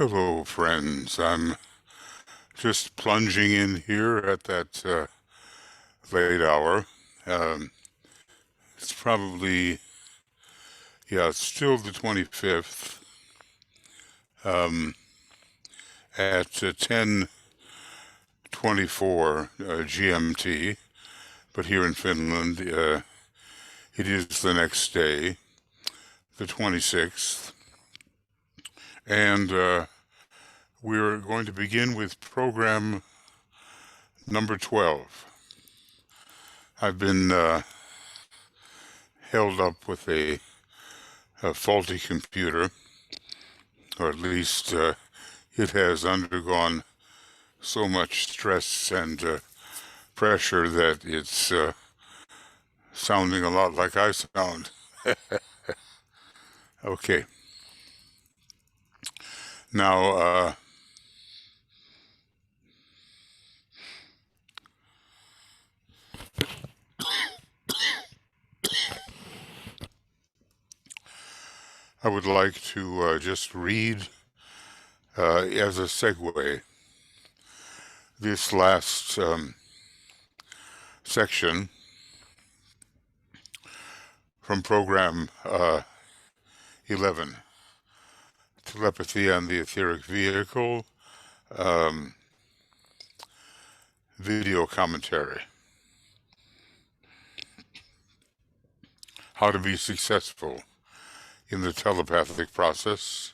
Hello, friends. I'm just plunging in here at that late hour. Um, it's probably, it's still the 25th at 10:24 GMT, but here in Finland, it is the next day, the 26th, and we're going to begin with program number 12. I've been held up with a faulty computer, or at least it has undergone so much stress and pressure that it's sounding a lot like I sound. Okay. Now, I would like to just read, as a segue, this last section from program 11, Telepathy and the Etheric Vehicle, video commentary. How to be successful in the telepathic process.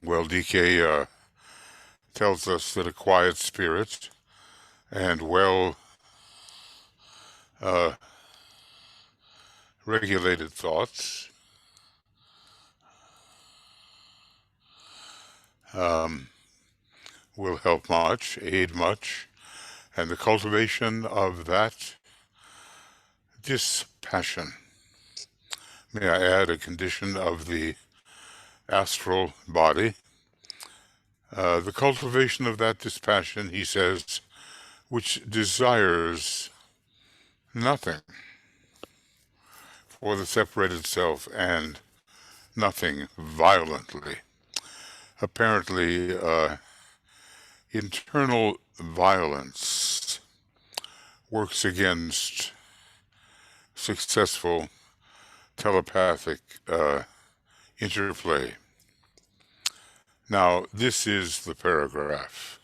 Well, DK tells us that a quiet spirit and well regulated thoughts will help much, aid much, and the cultivation of that dispassion. May I add a condition of the astral body? The cultivation of that dispassion, he says, which desires nothing for the separated self and nothing violently. Apparently, internal violence works against successful telepathic interplay. Now, this is the paragraph.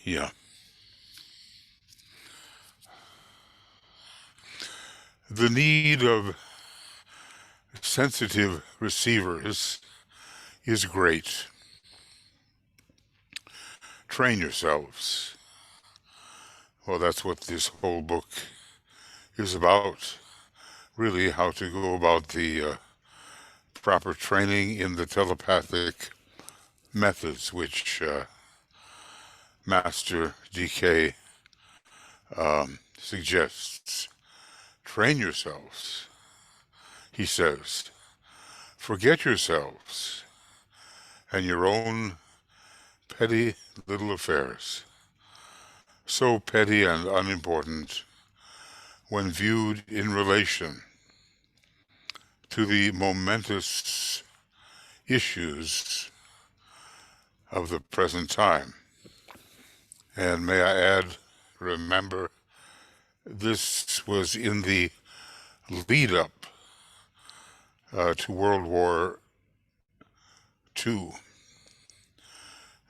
Yeah. The need of sensitive receivers is great. Train yourselves. Well, that's what this whole book is about. Really, how to go about the proper training in the telepathic methods, which Master DK suggests. Train yourselves, he says. Forget yourselves and your own petty little affairs. So petty and unimportant when viewed in relation to the momentous issues of the present time. And may I add, remember, this was in the lead-up to World War II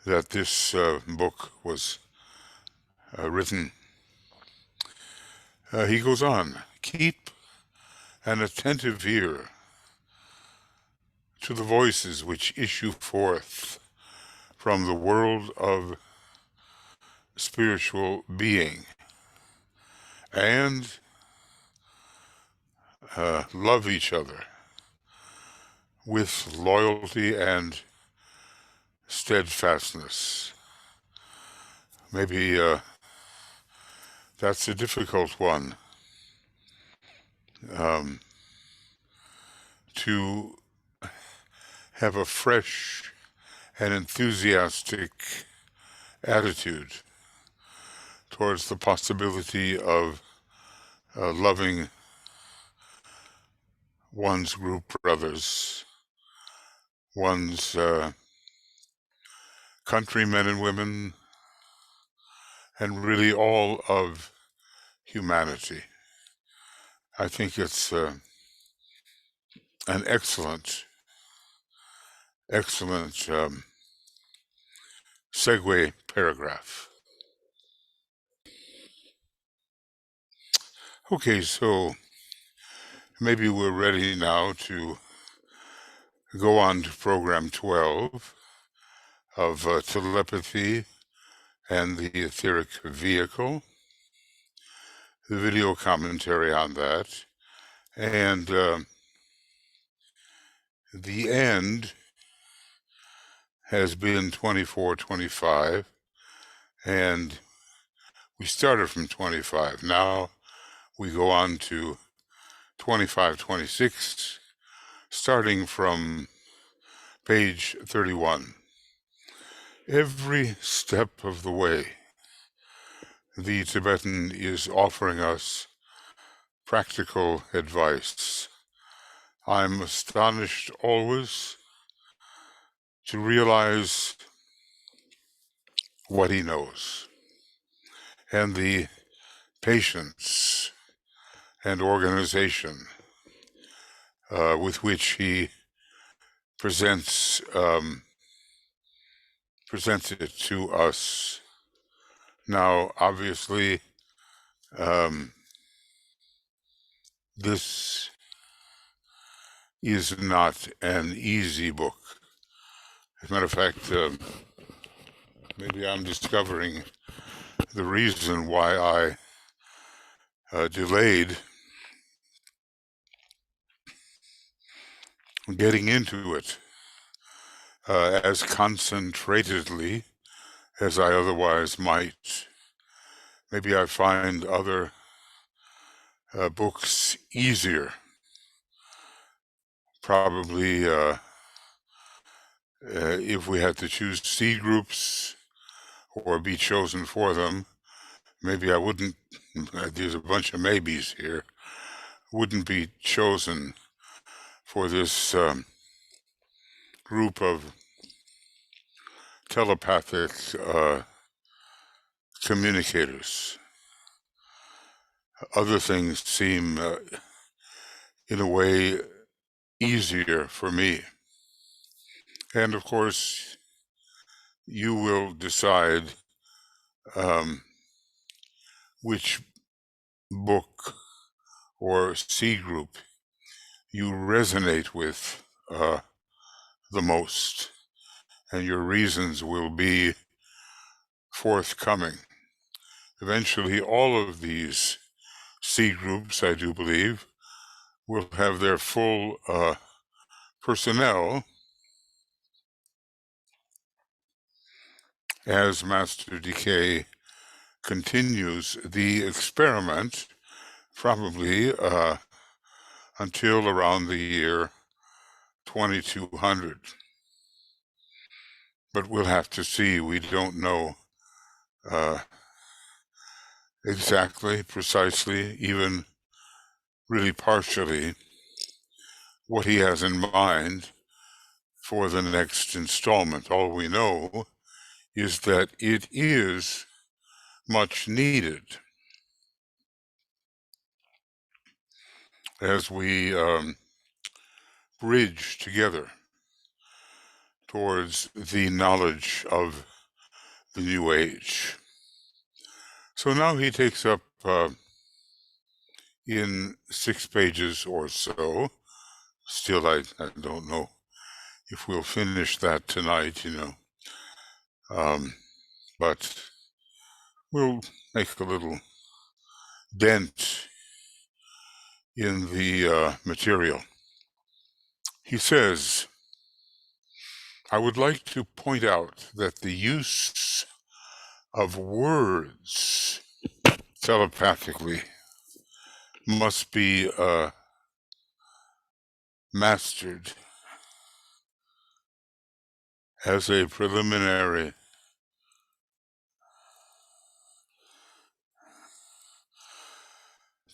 that this book was written. He goes on, keep an attentive ear to the voices which issue forth from the world of spiritual being, and love each other with loyalty and steadfastness. Maybe that's a difficult one, to have a fresh and enthusiastic attitude towards the possibility of loving one's group brothers, one's countrymen and women, and really all of humanity. I think it's an excellent segue paragraph. Okay, so maybe we're ready now to go on to program 12 of Telepathy and the Etheric Vehicle, the video commentary on that, and the end has been 24-25, and we started from 25. Now we go on to 25-26, starting from page 31. Every step of the way, the Tibetan is offering us practical advice. I'm astonished always to realize what he knows and the patience and organization with which he presents it to us. Now, obviously, this is not an easy book. As a matter of fact, maybe I'm discovering the reason why I delayed getting into it as concentratedly as I otherwise might. Maybe I find other books easier. Probably if we had to choose C groups or be chosen for them, maybe I wouldn't, there's a bunch of maybes here, wouldn't be chosen for this group of telepathic communicators. Other things seem, in a way, easier for me. And of course, you will decide which book or C group you resonate with the most, and your reasons will be forthcoming. Eventually, all of these C groups, I do believe, will have their full personnel as Master Decay continues the experiment, probably until around the year 2200. But we'll have to see. We don't know exactly, precisely, even really partially what he has in mind for the next installment. All we know is that it is much needed as we bridge together towards the knowledge of the New Age. So now he takes up in 6 pages or so. Still, I don't know if we'll finish that tonight, but we'll make a little dent in the material. He says, I would like to point out that the use of words telepathically must be mastered as a preliminary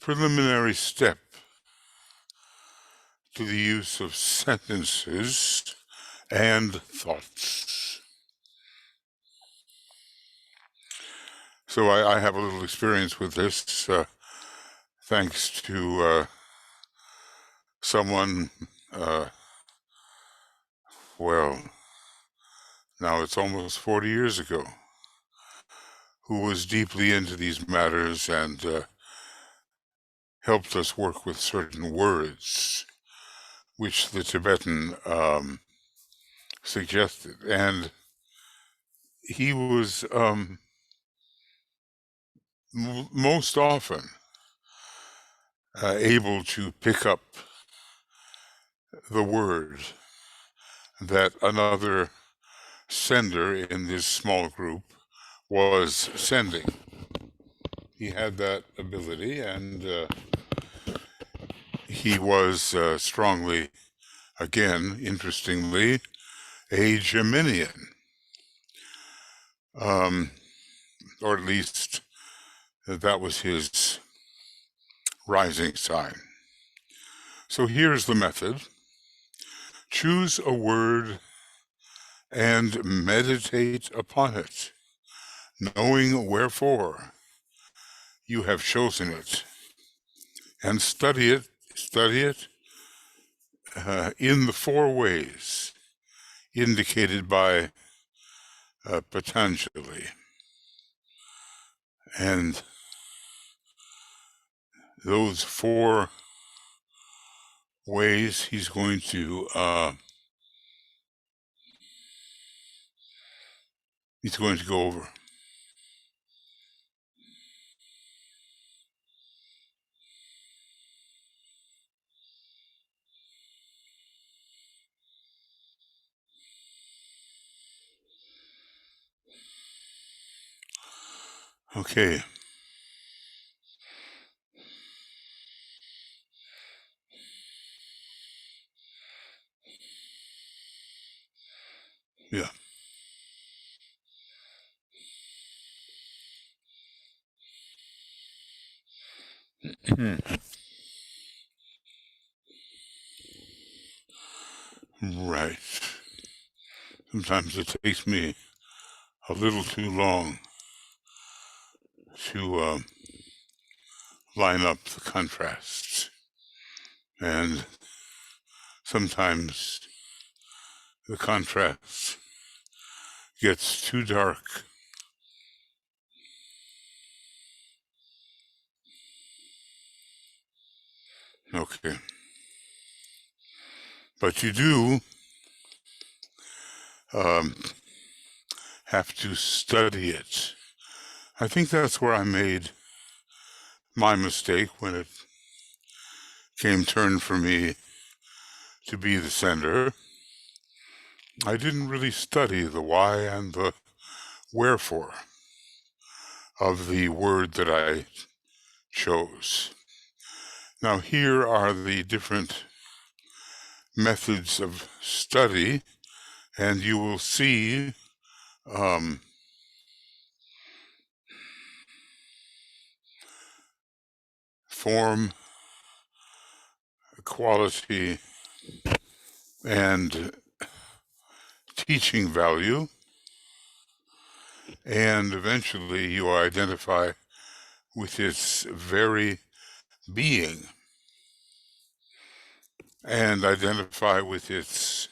preliminary step to the use of sentences and thoughts. So I have a little experience with this, thanks to someone, well, now it's almost 40 years ago, who was deeply into these matters and helped us work with certain words, which the Tibetan suggested. And he was most often able to pick up the word that another sender in this small group was sending. He had that ability, and he was strongly, again, interestingly, a Geminian, or at least that was his rising sign. So here's the method. Choose a word and meditate upon it, knowing wherefore you have chosen it, and study it in the 4 ways indicated by Patanjali. And those 4 ways he's going to go over. Okay. Yeah. Right. Sometimes it takes me a little too long to line up the contrasts. And sometimes the contrast gets too dark. Okay. But you do have to study it. I think that's where I made my mistake when it came turn for me to be the sender. I didn't really study the why and the wherefore of the word that I chose. Now, here are the different methods of study, and you will see form, quality, and teaching value, and eventually you identify with its very being and identify with its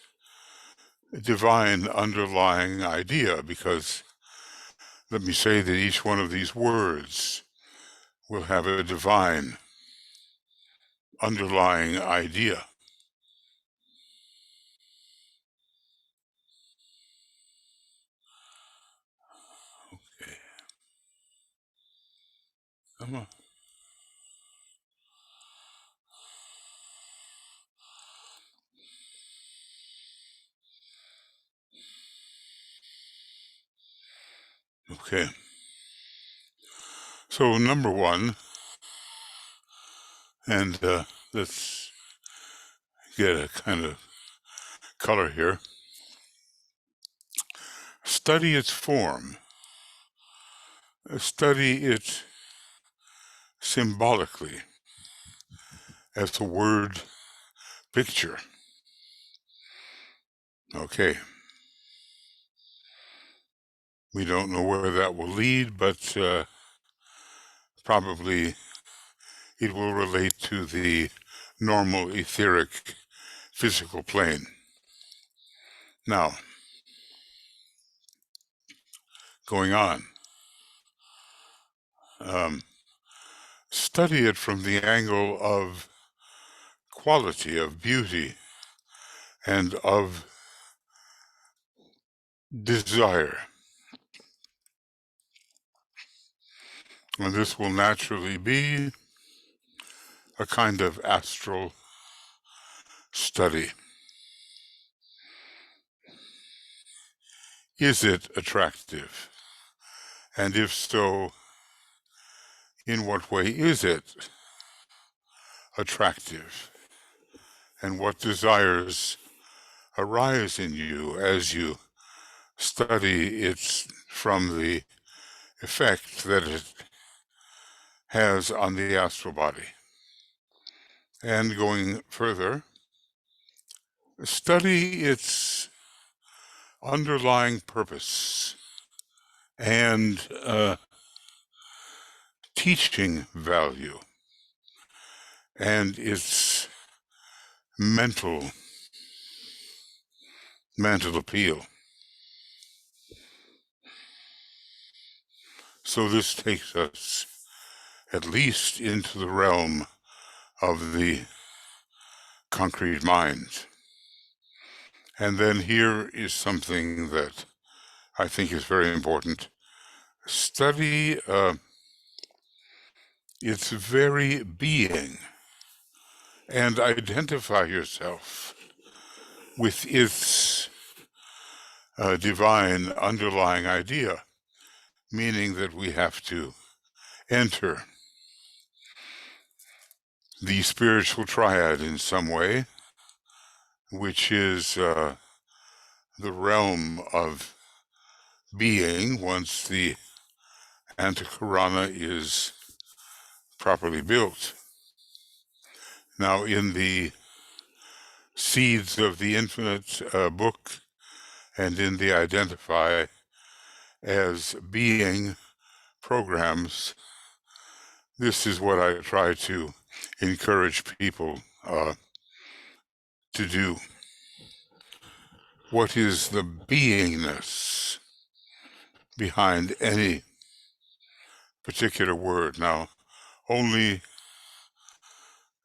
divine underlying idea, because let me say that each one of these words will have a divine underlying idea. Okay. Come on. Okay. So number 1, and let's get a kind of color here. Study its form. Study it symbolically. as a word picture. Okay. We don't know where that will lead, but probably it will relate to the normal etheric physical plane. Now, going on, study it from the angle of quality, of beauty, and of desire. And this will naturally be a kind of astral study. Is it attractive? And if so, in what way is it attractive? And what desires arise in you as you study it from the effect that it has on the astral body? And going further, study its underlying purpose and teaching value and its mental appeal. So this takes us at least into the realm of the concrete mind. And then here is something that I think is very important. Study its very being and identify yourself with its divine underlying idea, meaning that we have to enter the spiritual triad in some way, which is the realm of being once the Antakarana is properly built. Now, in the Seeds of the Infinite book and in the Identify as Being programs, this is what I try to encourage people to do. What is the beingness behind any particular word? Now, only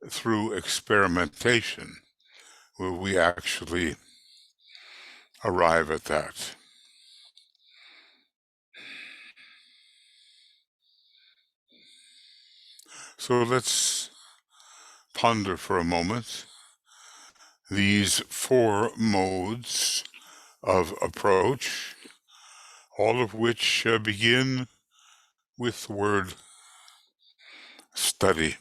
through experimentation will we actually arrive at that. So let's ponder for a moment these 4 modes of approach, all of which begin with the word study.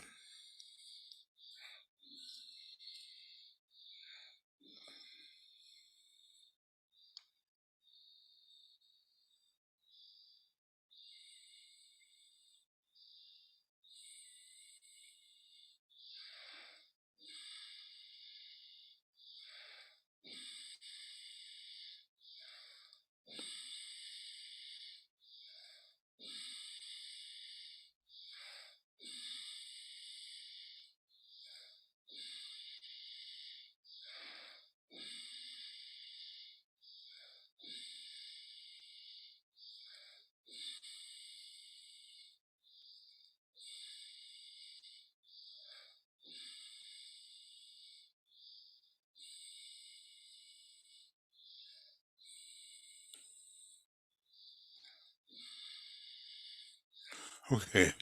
Okay.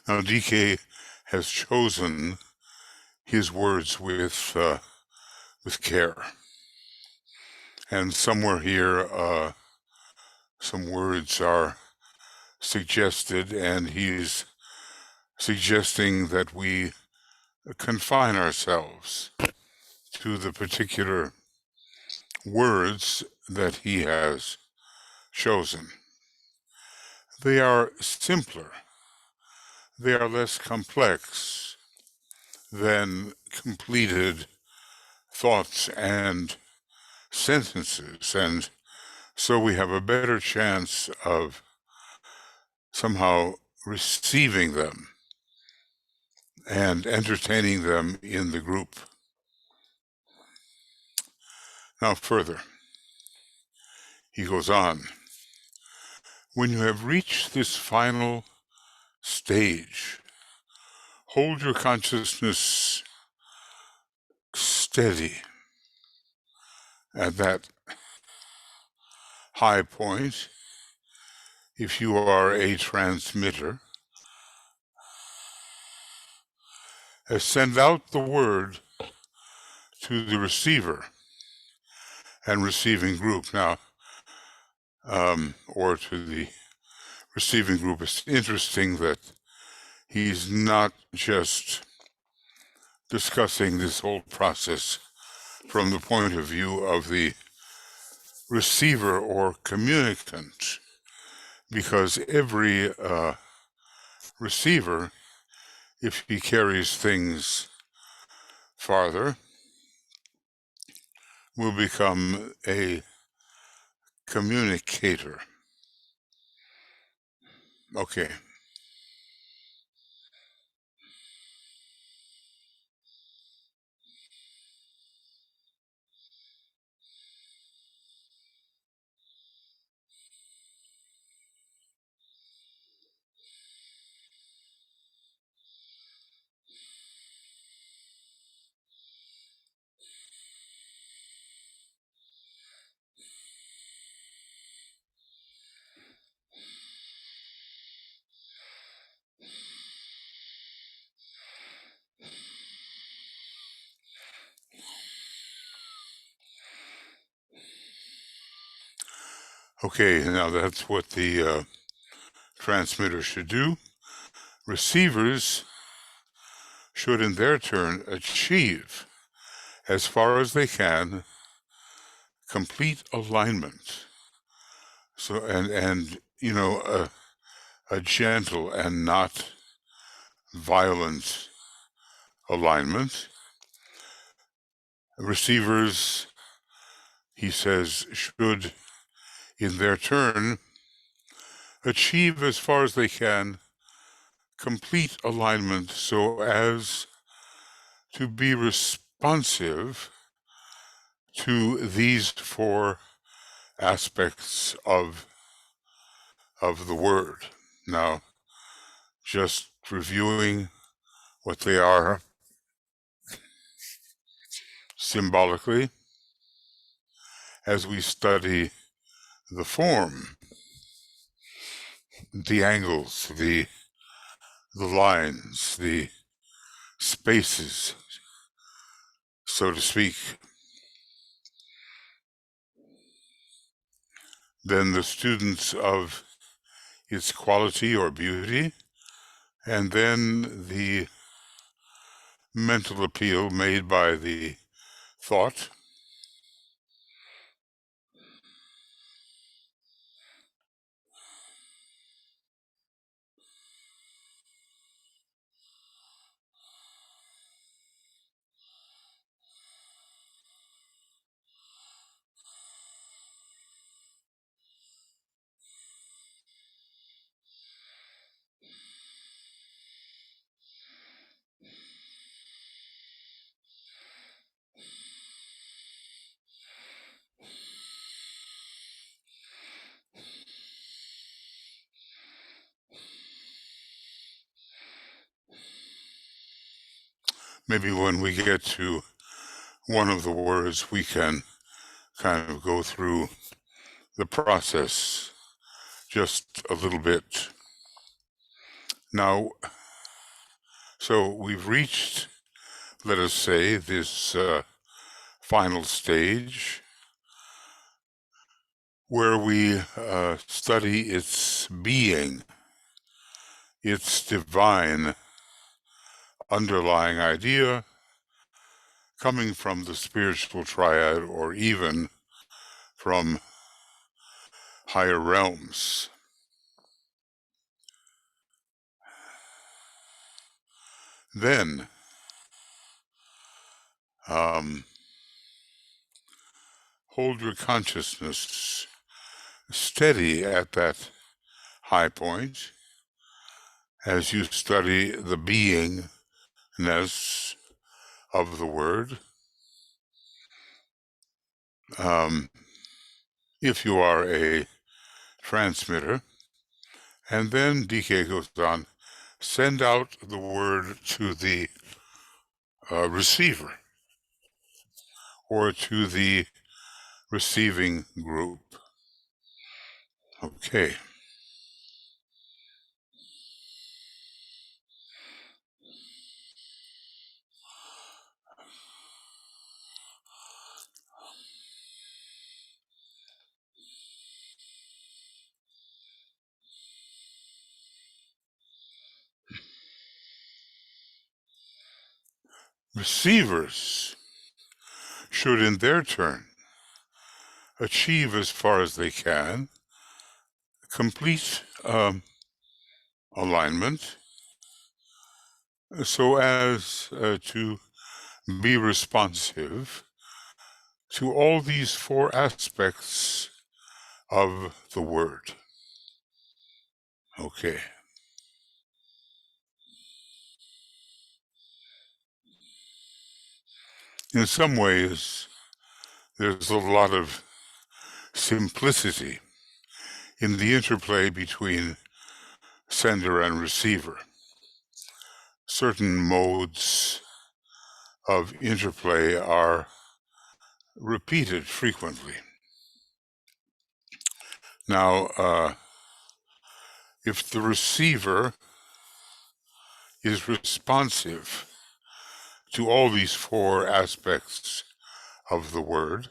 Now, DK has chosen his words with care. And somewhere here, some words are suggested, and he's suggesting that we confine ourselves to the particular words that he has chosen. They are simpler, they are less complex than completed thoughts and sentences, and so we have a better chance of somehow receiving them and entertaining them in the group. Now further, he goes on, when you have reached this final stage, hold your consciousness steady at that high point. If you are a transmitter, send out the word to the receiver and receiving group. Now, or to the receiving group. It's interesting that he's not just discussing this whole process from the point of view of the receiver or communicant, because every receiver, if he carries things farther, will become a communicator. Okay. Okay, now that's what the transmitter should do. Receivers should in their turn achieve, as far as they can, complete alignment. So, and you know, a gentle and not violent alignment. Receivers, he says, should in their turn achieve, as far as they can, complete alignment so as to be responsive to these four aspects of the word. Now, just reviewing what they are symbolically as we study the form, the angles, the lines, the spaces, so to speak. Then the students of its quality or beauty, and then the mental appeal made by the thought. Maybe when we get to one of the words, we can kind of go through the process just a little bit. Now, so we've reached, let us say, this final stage where we study its being, its divine underlying idea coming from the spiritual triad or even from higher realms. Then hold your consciousness steady at that high point as you study the beingness of the word. If you are a transmitter, and then DK goes on, send out the word to the receiver or to the receiving group. Okay. Receivers should, in their turn, achieve as far as they can complete alignment so as to be responsive to all these four aspects of the word. Okay. In some ways, there's a lot of simplicity in the interplay between sender and receiver. Certain modes of interplay are repeated frequently. Now, if the receiver is responsive to all these four aspects of the word,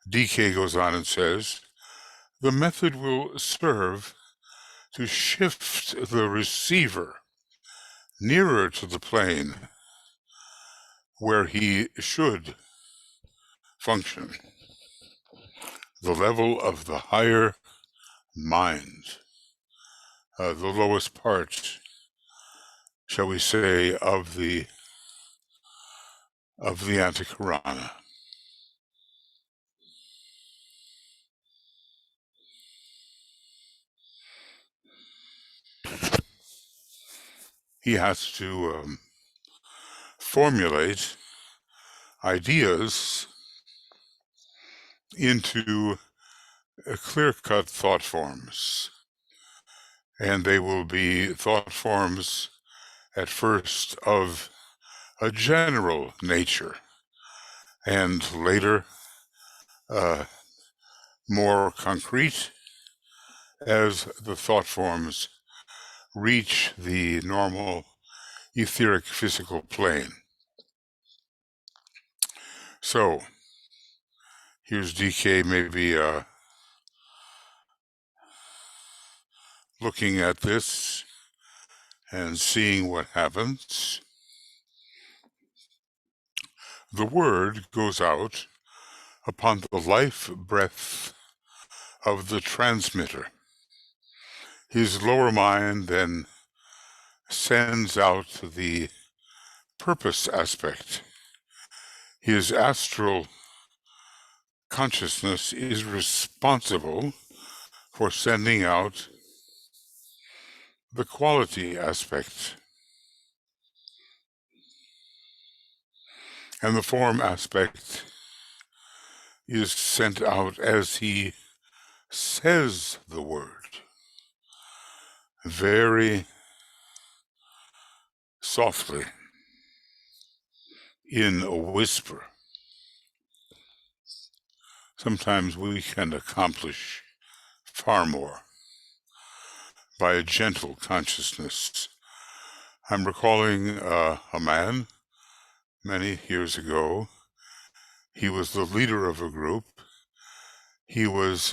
DK goes on and says, the method will serve to shift the receiver nearer to the plane where he should function, the level of the higher mind, the lowest part, shall we say, of the Antakarana. He has to formulate ideas into clear-cut thought forms. And they will be thought forms at first of a general nature, and later more concrete as the thought forms reach the normal etheric physical plane. So, here's DK maybe looking at this and seeing what happens. The word goes out upon the life breath of the transmitter. His lower mind then sends out the purpose aspect. His astral consciousness is responsible for sending out the quality aspect. And the form aspect is sent out as he says the word, very softly, in a whisper. Sometimes we can accomplish far more by a gentle consciousness. I'm recalling a man many years ago. He was the leader of a group. He was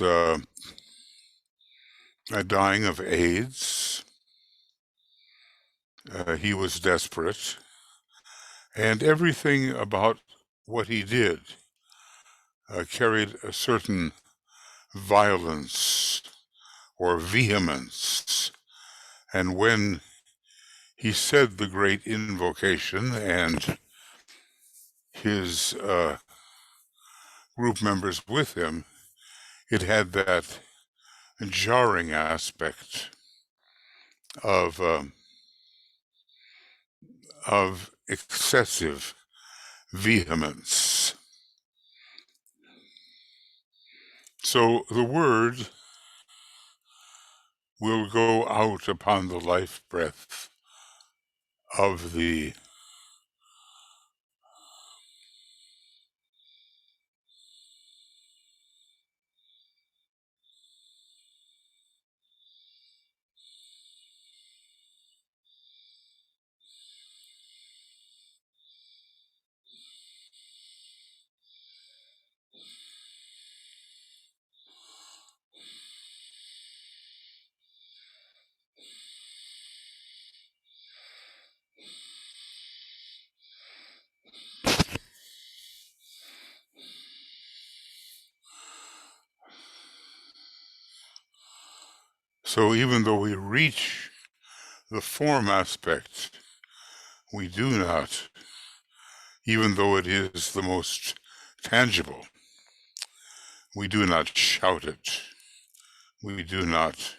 dying of AIDS. He was desperate. And everything about what he did carried a certain violence or vehemence. And when he said the great invocation and his group members with him, it had that jarring aspect of excessive vehemence. So the word will go out upon the life breath of the so even though we reach the form aspect, we do not, even though it is the most tangible, we do not shout it. We do not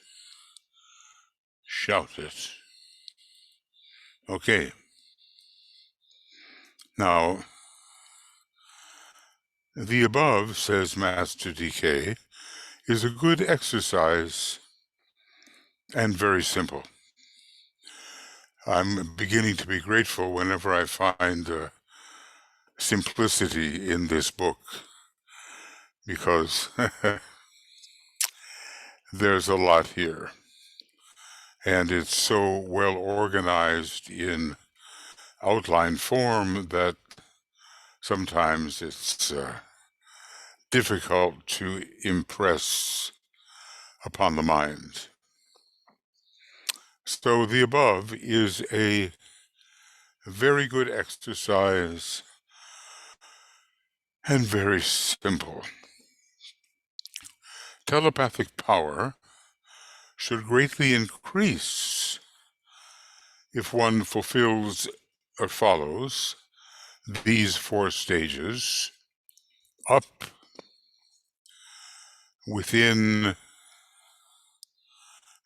shout it. Okay. Now, the above, says Master DK, is a good exercise and very simple. I'm beginning to be grateful whenever I find simplicity in this book, because there's a lot here. And it's so well organized in outline form that sometimes it's difficult to impress upon the mind. So the above is a very good exercise and very simple. Telepathic power should greatly increase if one fulfills or follows these 4 stages: up, within,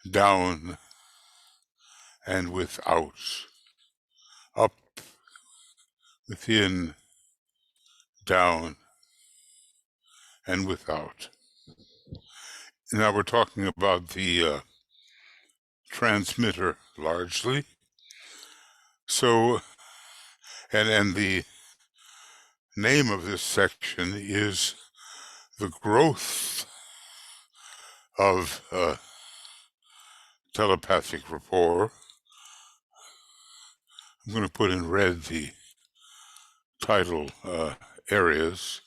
down, and without. Up, within, down, and without. Now we're talking about the transmitter largely. So, and the name of this section is the growth of telepathic rapport. I'm going to put in red the title areas.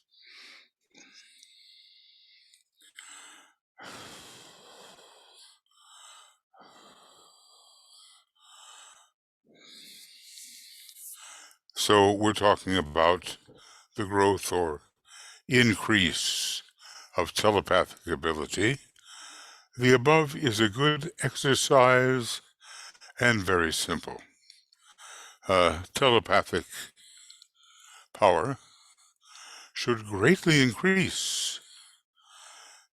So we're talking about the growth or increase of telepathic ability. The above is a good exercise and very simple. Telepathic power should greatly increase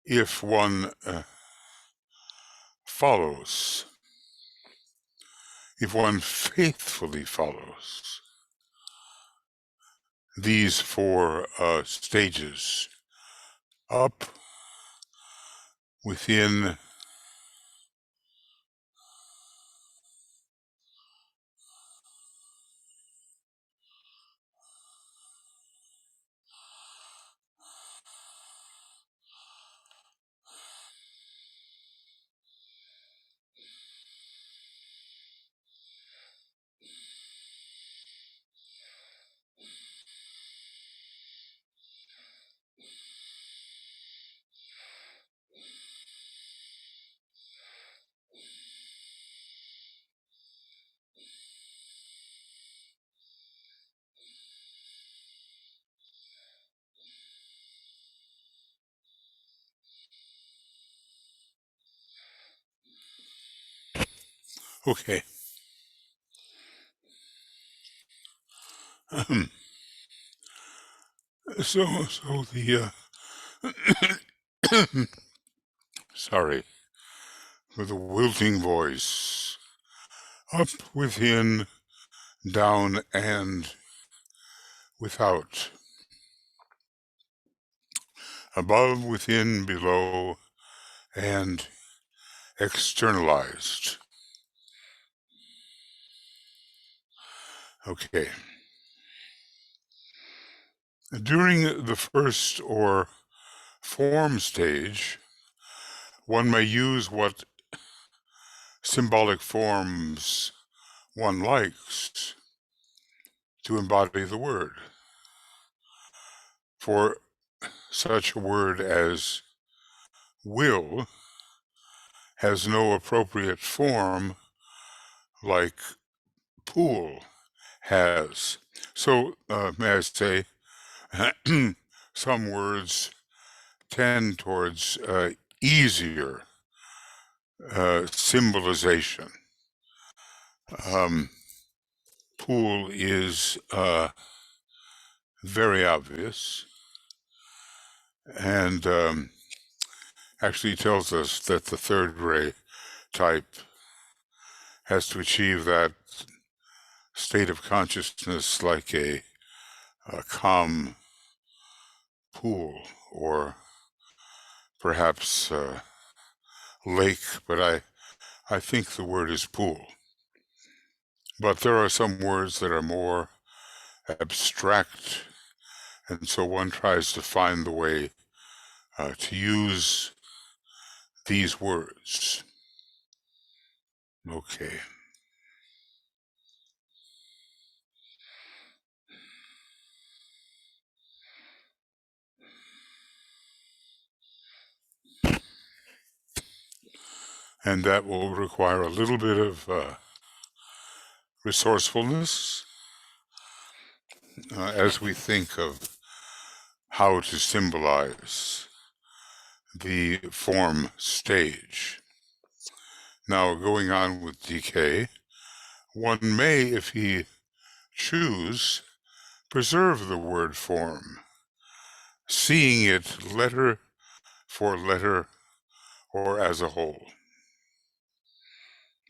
if one follows, if one faithfully follows these 4 stages: up, within, Okay. So the sorry for the wilting voice. Up, within, down, and without. Above, within, below, and externalized. Okay. During the first or form stage, one may use what symbolic forms one likes to embody the word. For such a word as will has no appropriate form like pool has. So, may I say, some words tend towards easier symbolization. Pool is very obvious and actually tells us that the third ray type has to achieve that state of consciousness like a calm pool or perhaps lake, but I think the word is pool. But there are some words that are more abstract, and so one tries to find the way to use these words. Okay. And that will require a little bit of resourcefulness as we think of how to symbolize the form stage. Now, going on with decay, one may, if he choose, preserve the word form, seeing it letter for letter or as a whole.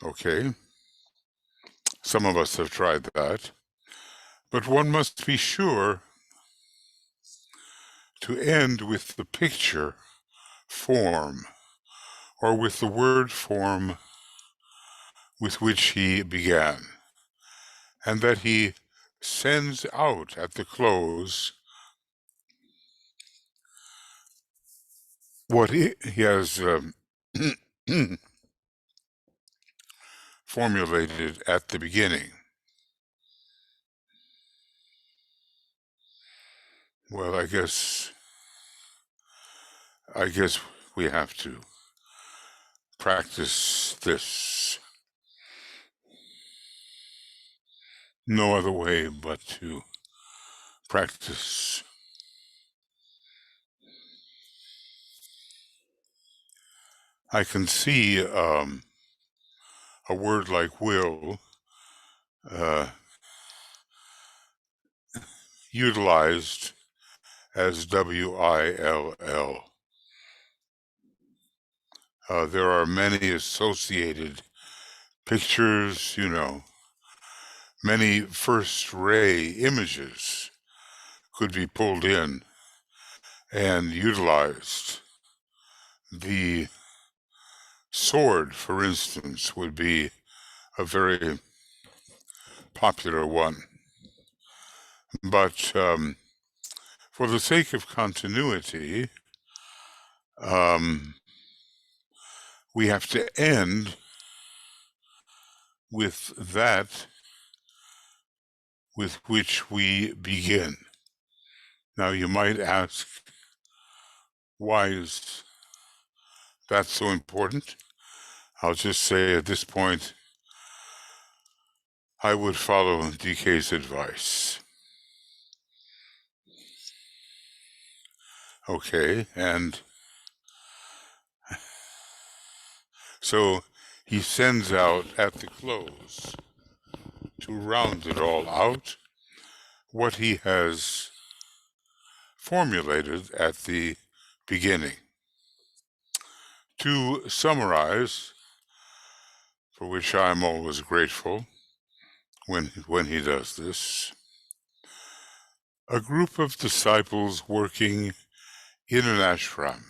Okay, some of us have tried that, but one must be sure to end with the picture form, or with the word form with which he began, and that he sends out at the close what he has formulated at the beginning. Well, I guess we have to practice this. No other way but to practice. I can see a word like will utilized as WILL. There are many associated pictures, many first ray images could be pulled in and utilized. The sword, for instance, would be a very popular one. But for the sake of continuity, we have to end with that with which we begin. Now, you might ask, why is that so important? I'll just say at this point, I would follow DK's advice. Okay, and so he sends out at the close, to round it all out, what he has formulated at the beginning. To summarize, for which I'm always grateful when he does this, a group of disciples working in an ashram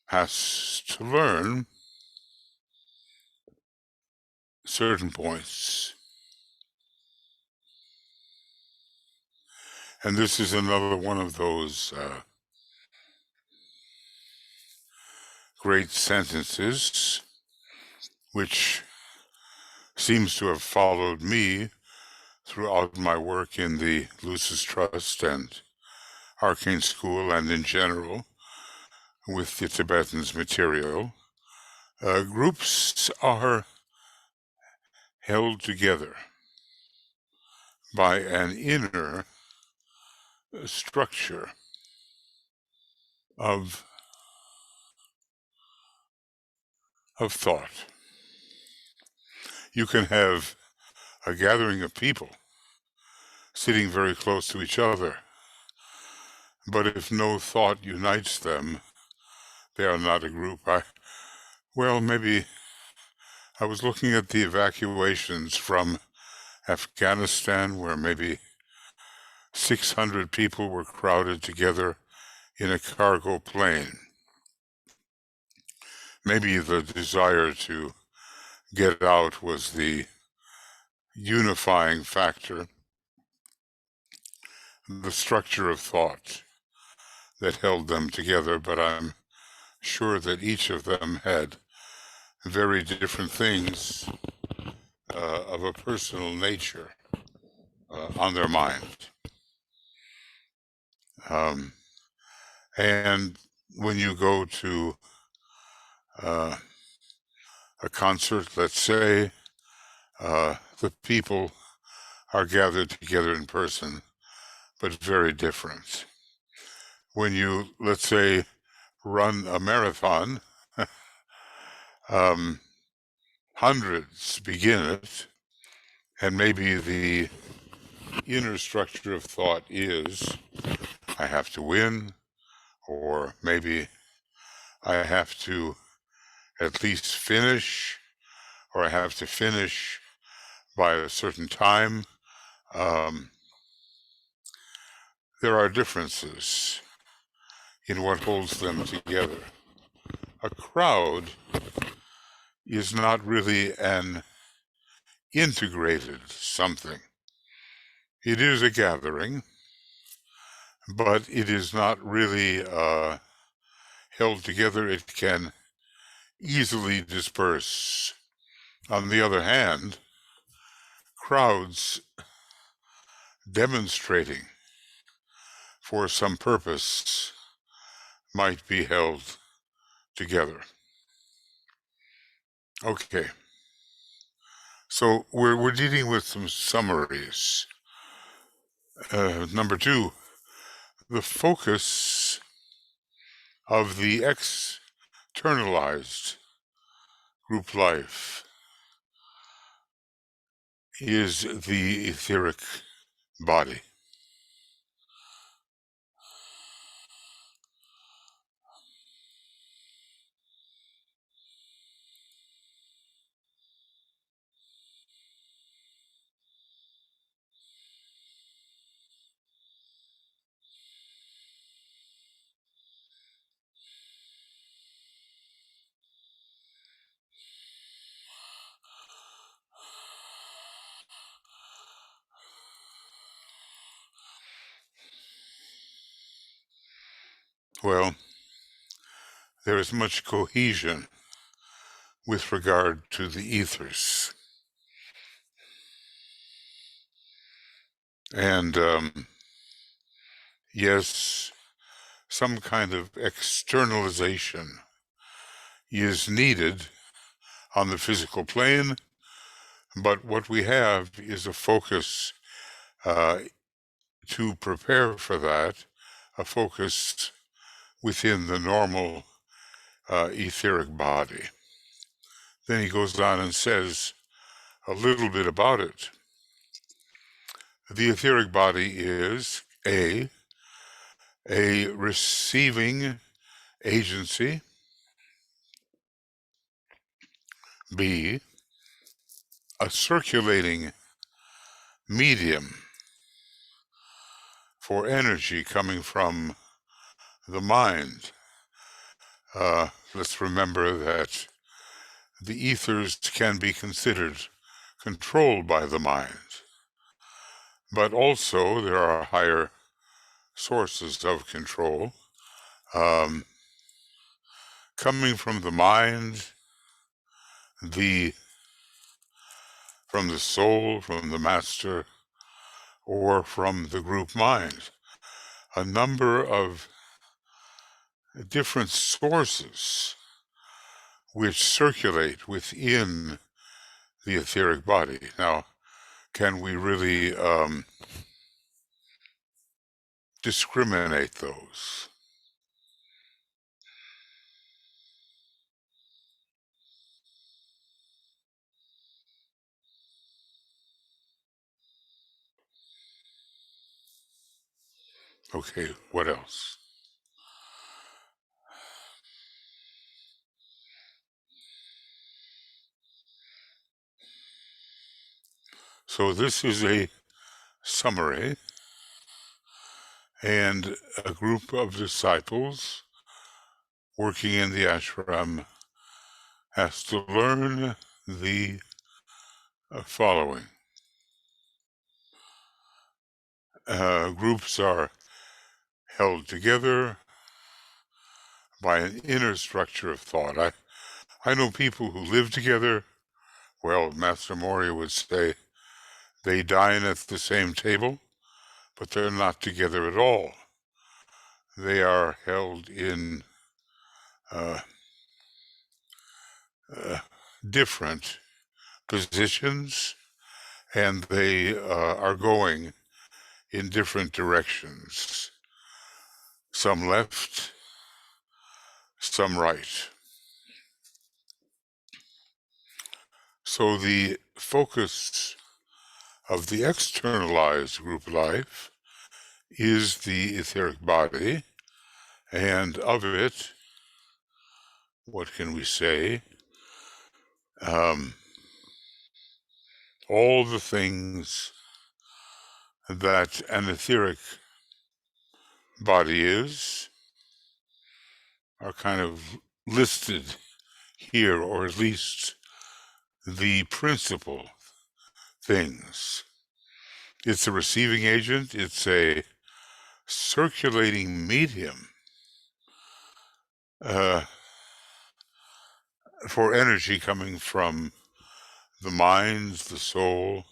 has to learn certain points. And this is another one of those great sentences which seems to have followed me throughout my work in the Lucis Trust and Arcane School and in general with the Tibetan's material. Groups are held together by an inner structure of thought. You can have a gathering of people sitting very close to each other, but if no thought unites them, they are not a group. Maybe I was looking at the evacuations from Afghanistan, where maybe 600 people were crowded together in a cargo plane. Maybe the desire to get out was the unifying factor, the structure of thought that held them together, but I'm sure that each of them had very different things of a personal nature on their mind. And when you go to a concert, let's say, the people are gathered together in person, but very different. When you, let's say, run a marathon, hundreds begin it, and maybe the inner structure of thought is, I have to win, or maybe I have to at least finish, or I have to finish by a certain time. There are differences in what holds them together. A crowd is not really an integrated something. It is a gathering, but it is not really held together. It can easily disperse. On the other hand, crowds demonstrating for some purpose might be held together. Okay, so we're dealing with some summaries. Number 2, the focus of the externalized group life is the etheric body. Well, there is much cohesion with regard to the ethers. And yes, some kind of externalization is needed on the physical plane, but what we have is a focus to prepare for that, a focus within the normal etheric body. Then he goes on and says a little bit about it. The etheric body is A, receiving agency, B, a circulating medium for energy coming from the mind. Let's remember that the ethers can be considered controlled by the mind, but also there are higher sources of control coming from the mind, from the soul, from the master, or from the group mind. A number of different sources which circulate within the etheric body. Now, can we really discriminate those? Okay, what else? So this is a summary, and a group of disciples working in the ashram has to learn the following. Groups are held together by an inner structure of thought. I know people who live together. Well, Master Moria would say they dine at the same table, but they're not together at all. They are held in different positions, and they are going in different directions. Some left, some right. So the focus of the externalized group life is the etheric body, and of it, what can we say? All the things that an etheric body is are kind of listed here, or at least the principal things. It's a receiving agent, it's a circulating medium for energy coming from the mind, the soul,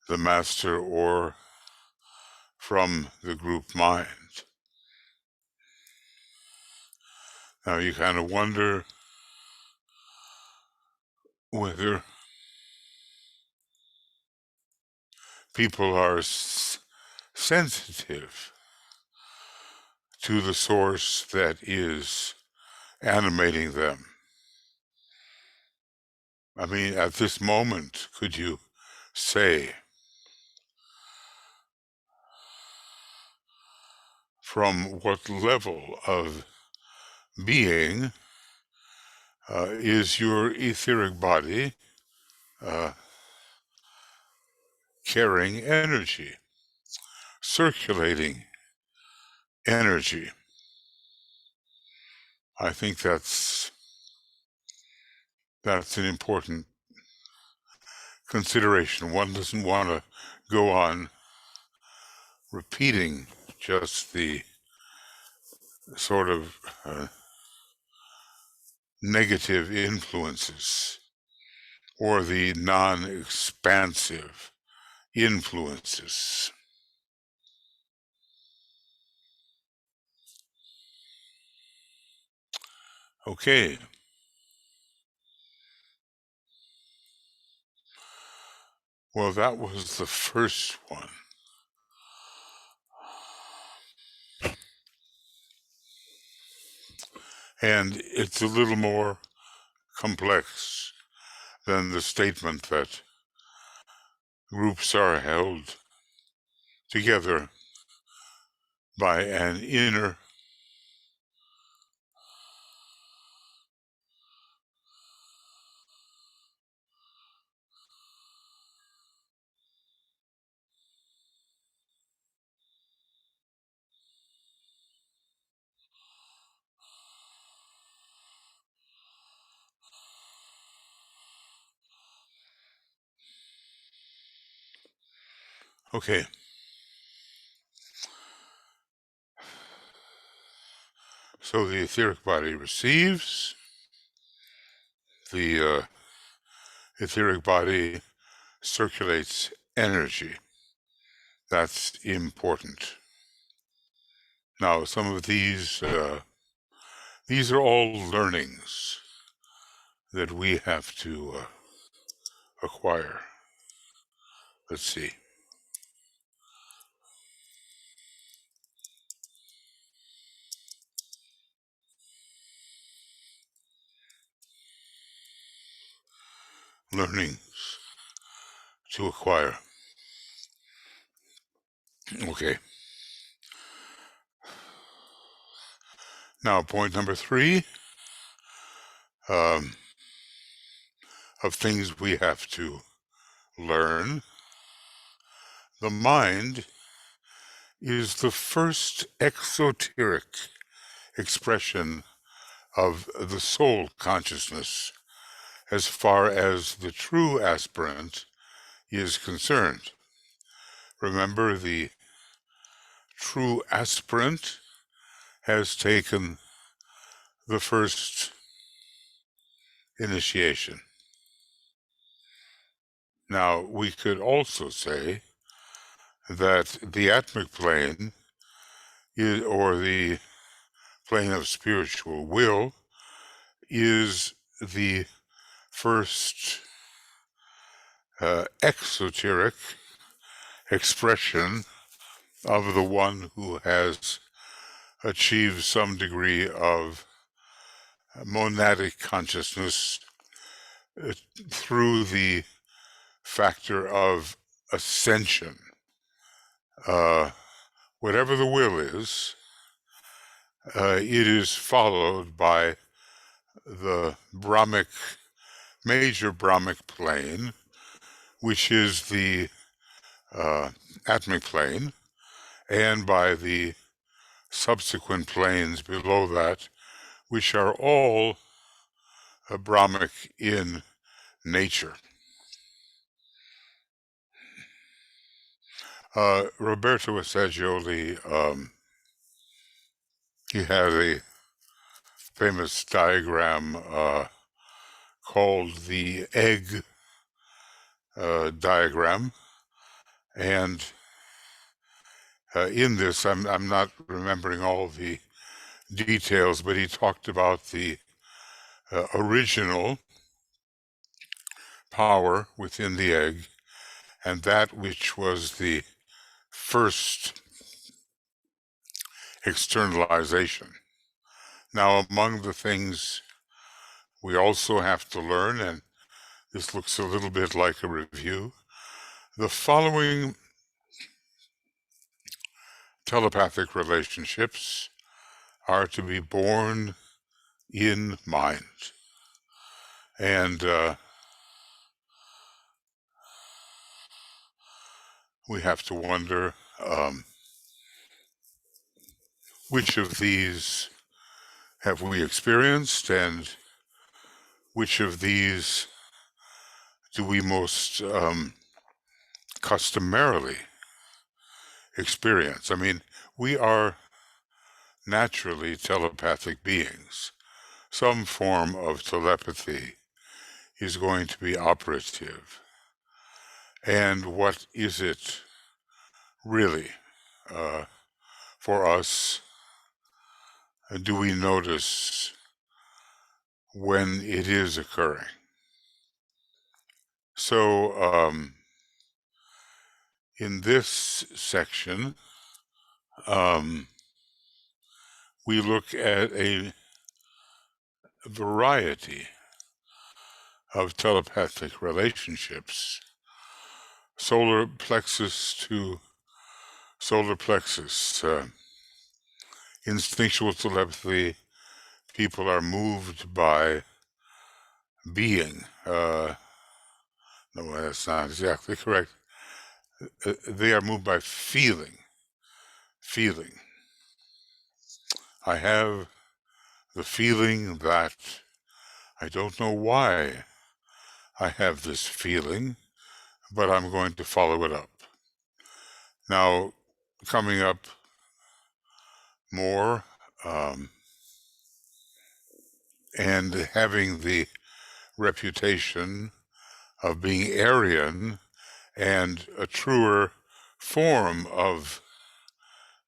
the master, or from the group mind. Now you kind of wonder whether people are sensitive to the source that is animating them. I mean, at this moment, could you say from what level of being is your etheric body carrying energy, circulating energy? I think that's an important consideration. One doesn't want to go on repeating just the sort of negative influences or the non-expansive influences. Okay. Well, that was the first one. And it's a little more complex than the statement that groups are held together by an inner Okay. So the etheric body receives, the etheric body circulates energy. That's important. Now, some of these are all learnings that we have to acquire. Let's see. Learnings to acquire. Okay. Now, point number 3 of things we have to learn. The mind is the first exoteric expression of the soul consciousness as far as the true aspirant is concerned. Remember, the true aspirant has taken the first initiation. Now, we could also say that the atmic plane or the plane of spiritual will is the first exoteric expression of the one who has achieved some degree of monadic consciousness through the factor of ascension. Whatever the will is, it is followed by the major Brahmic plane, which is the atmic plane, and by the subsequent planes below that, which are all Brahmic in nature. Roberto Assagioli, he had a famous diagram called the egg diagram, and in this, I'm not remembering all the details, but he talked about the original power within the egg and that which was the first externalization. Now, among the things we also have to learn, and this looks a little bit like a review, the following telepathic relationships are to be born in mind. And we have to wonder which of these have we experienced, and which of these do we most customarily experience. I mean, we are naturally telepathic beings. Some form of telepathy is going to be operative. And what is it really for us? Do we notice when it is occurring? So in this section, we look at a variety of telepathic relationships. Solar plexus to solar plexus. Instinctual telepathy, people are moved by being. No, that's not exactly correct. They are moved by feeling. Feeling. I have the feeling that I don't know why I have this feeling, but I'm going to follow it up. Now, coming up more and having the reputation of being Aryan and a truer form of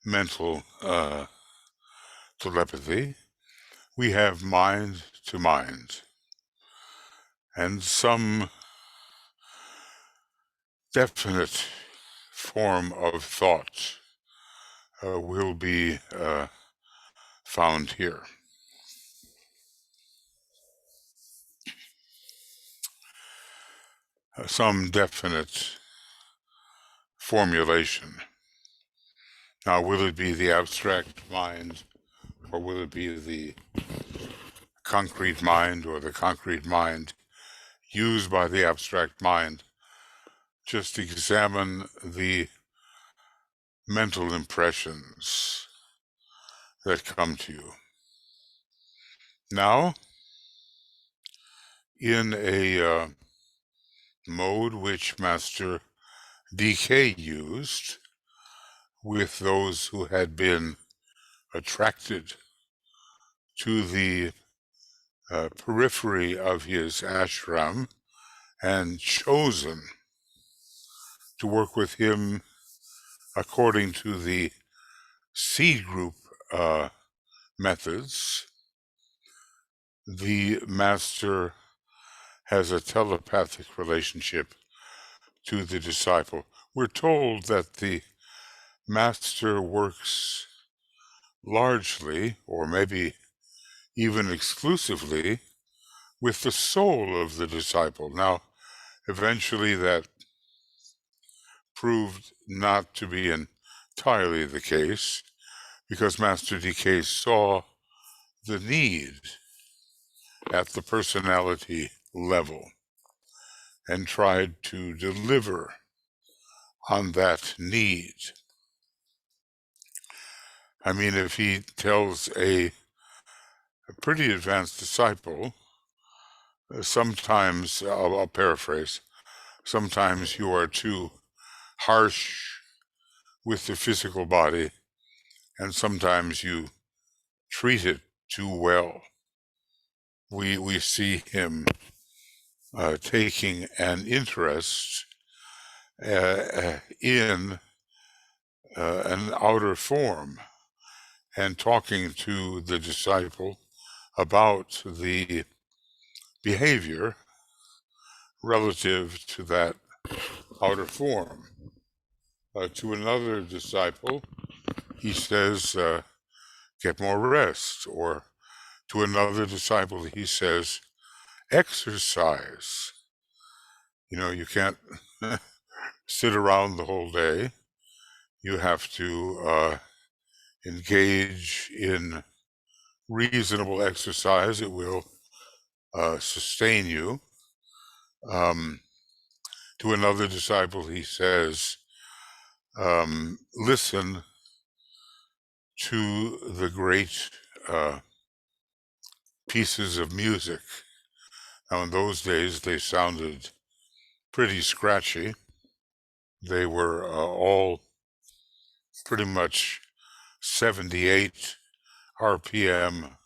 mental telepathy, we have mind to mind. And some definite form of thought will be found here. Some definite formulation. Now, will it be the abstract mind, or will it be the concrete mind, or the concrete mind used by the abstract mind? Just examine the mental impressions that come to you. Now, in a mode which Master DK used with those who had been attracted to the periphery of his ashram and chosen to work with him according to the seed group methods, the master has a telepathic relationship to the disciple. We're told that the master works largely, or maybe even exclusively, with the soul of the disciple. Now, eventually that proved not to be entirely the case, because Master DK saw the need at the personality level and tried to deliver on that need. I mean, if he tells a pretty advanced disciple, sometimes, I'll paraphrase, sometimes you are too harsh with the physical body, and sometimes you treat it too well. We see him taking an interest in an outer form and talking to the disciple about the behavior relative to that outer form. To another disciple, he says, get more rest. Or to another disciple, he says, exercise. You know, you can't sit around the whole day. You have to engage in reasonable exercise. It will sustain you. To another disciple, he says, listen to the great pieces of music. Now, in those days, they sounded pretty scratchy. They were all pretty much 78 RPM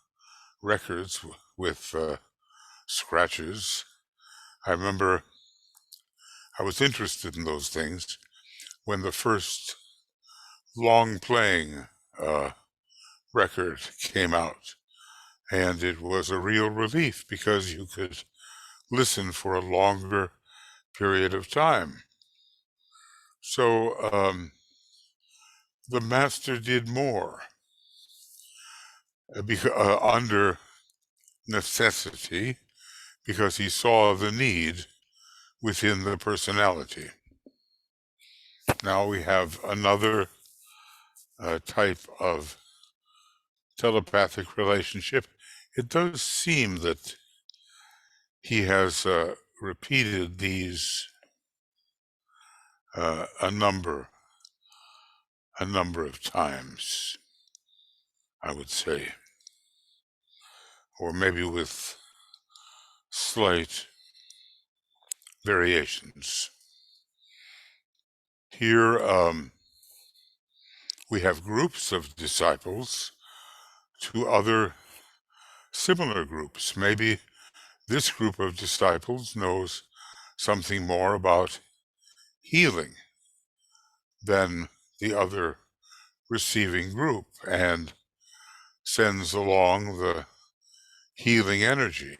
records with scratches. I remember I was interested in those things when the first long playing record came out. And it was a real relief because you could listen for a longer period of time. So the master did more under necessity, because he saw the need within the personality. Now we have another type of telepathic relationship. It does seem that he has repeated these a number of times, I would say, or maybe with slight variations. Here we have groups of disciples to other similar groups. Maybe this group of disciples knows something more about healing than the other receiving group and sends along the healing energy.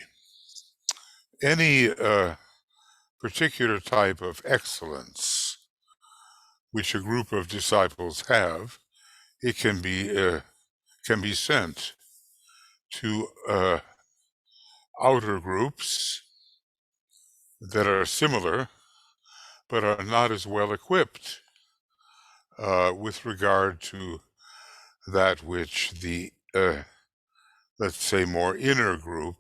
Any particular type of excellence which a group of disciples have, it can be sent to outer groups that are similar but are not as well equipped with regard to that which the let's say more inner group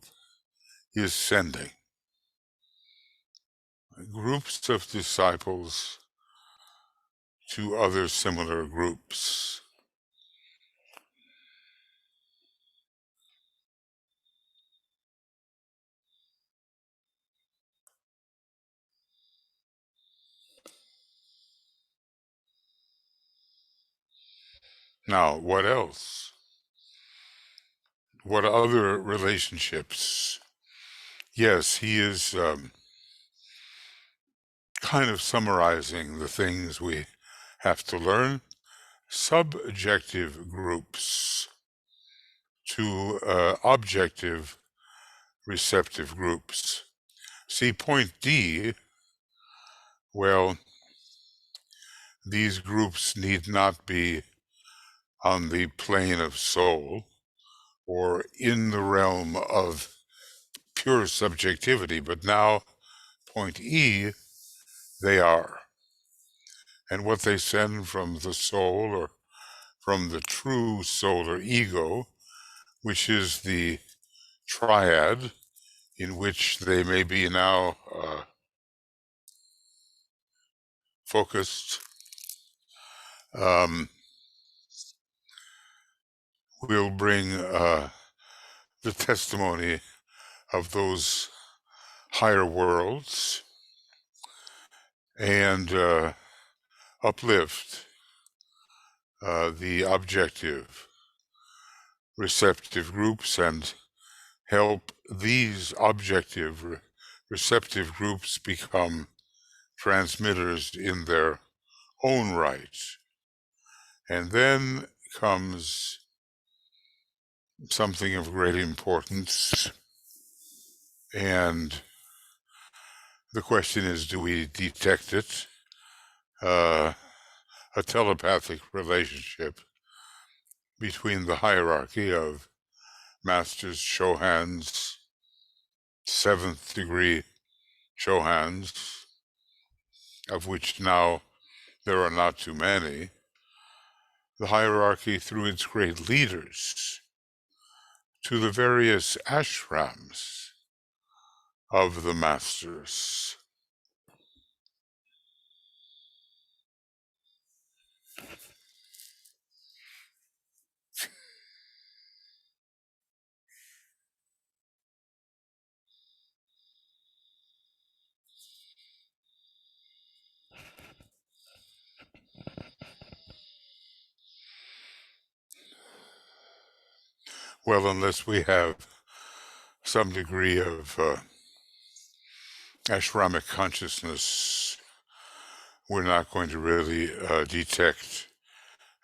is sending. Groups of disciples to other similar groups. Now, what else? What other relationships? Yes, he is kind of summarizing the things we have to learn. Subjective groups to objective receptive groups. See, point D, well, these groups need not be on the plane of soul or in the realm of pure subjectivity, but now, point E, they are. And what they send from the soul or from the true soul or ego, which is the triad in which they may be now focused, will bring the testimony of those higher worlds and uplift the objective receptive groups and help these objective receptive groups become transmitters in their own right. And then comes something of great importance, and the question is, do we detect it? A telepathic relationship between the hierarchy of masters, Chohans, 7th degree Chohans, of which now there are not too many, the hierarchy through its great leaders, to the various ashrams of the masters. Well, unless we have some degree of ashramic consciousness, we're not going to really detect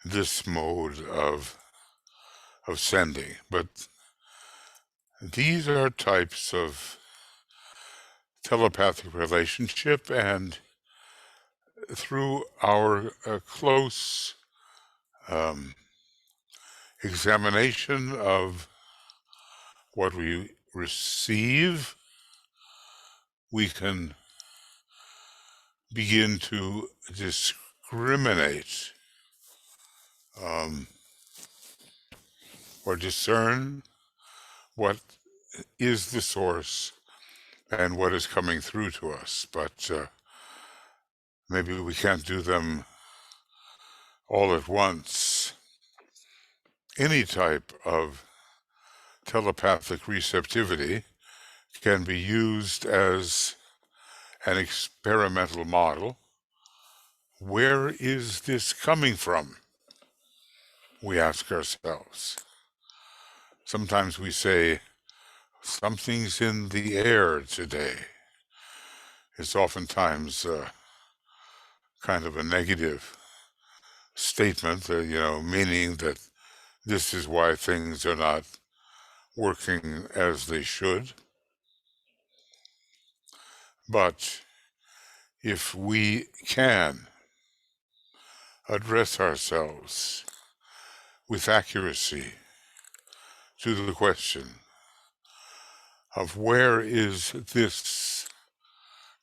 this mode of sending. But these are types of telepathic relationship, and through our close examination of what we receive we can begin to discriminate or discern what is the source and what is coming through to us. But maybe we can't do them all at once. Any type of telepathic receptivity can be used as an experimental model. Where is this coming from? We ask ourselves. Sometimes we say, something's in the air today. It's oftentimes kind of a negative statement, meaning that this is why things are not working as they should. But if we can address ourselves with accuracy to the question of where is this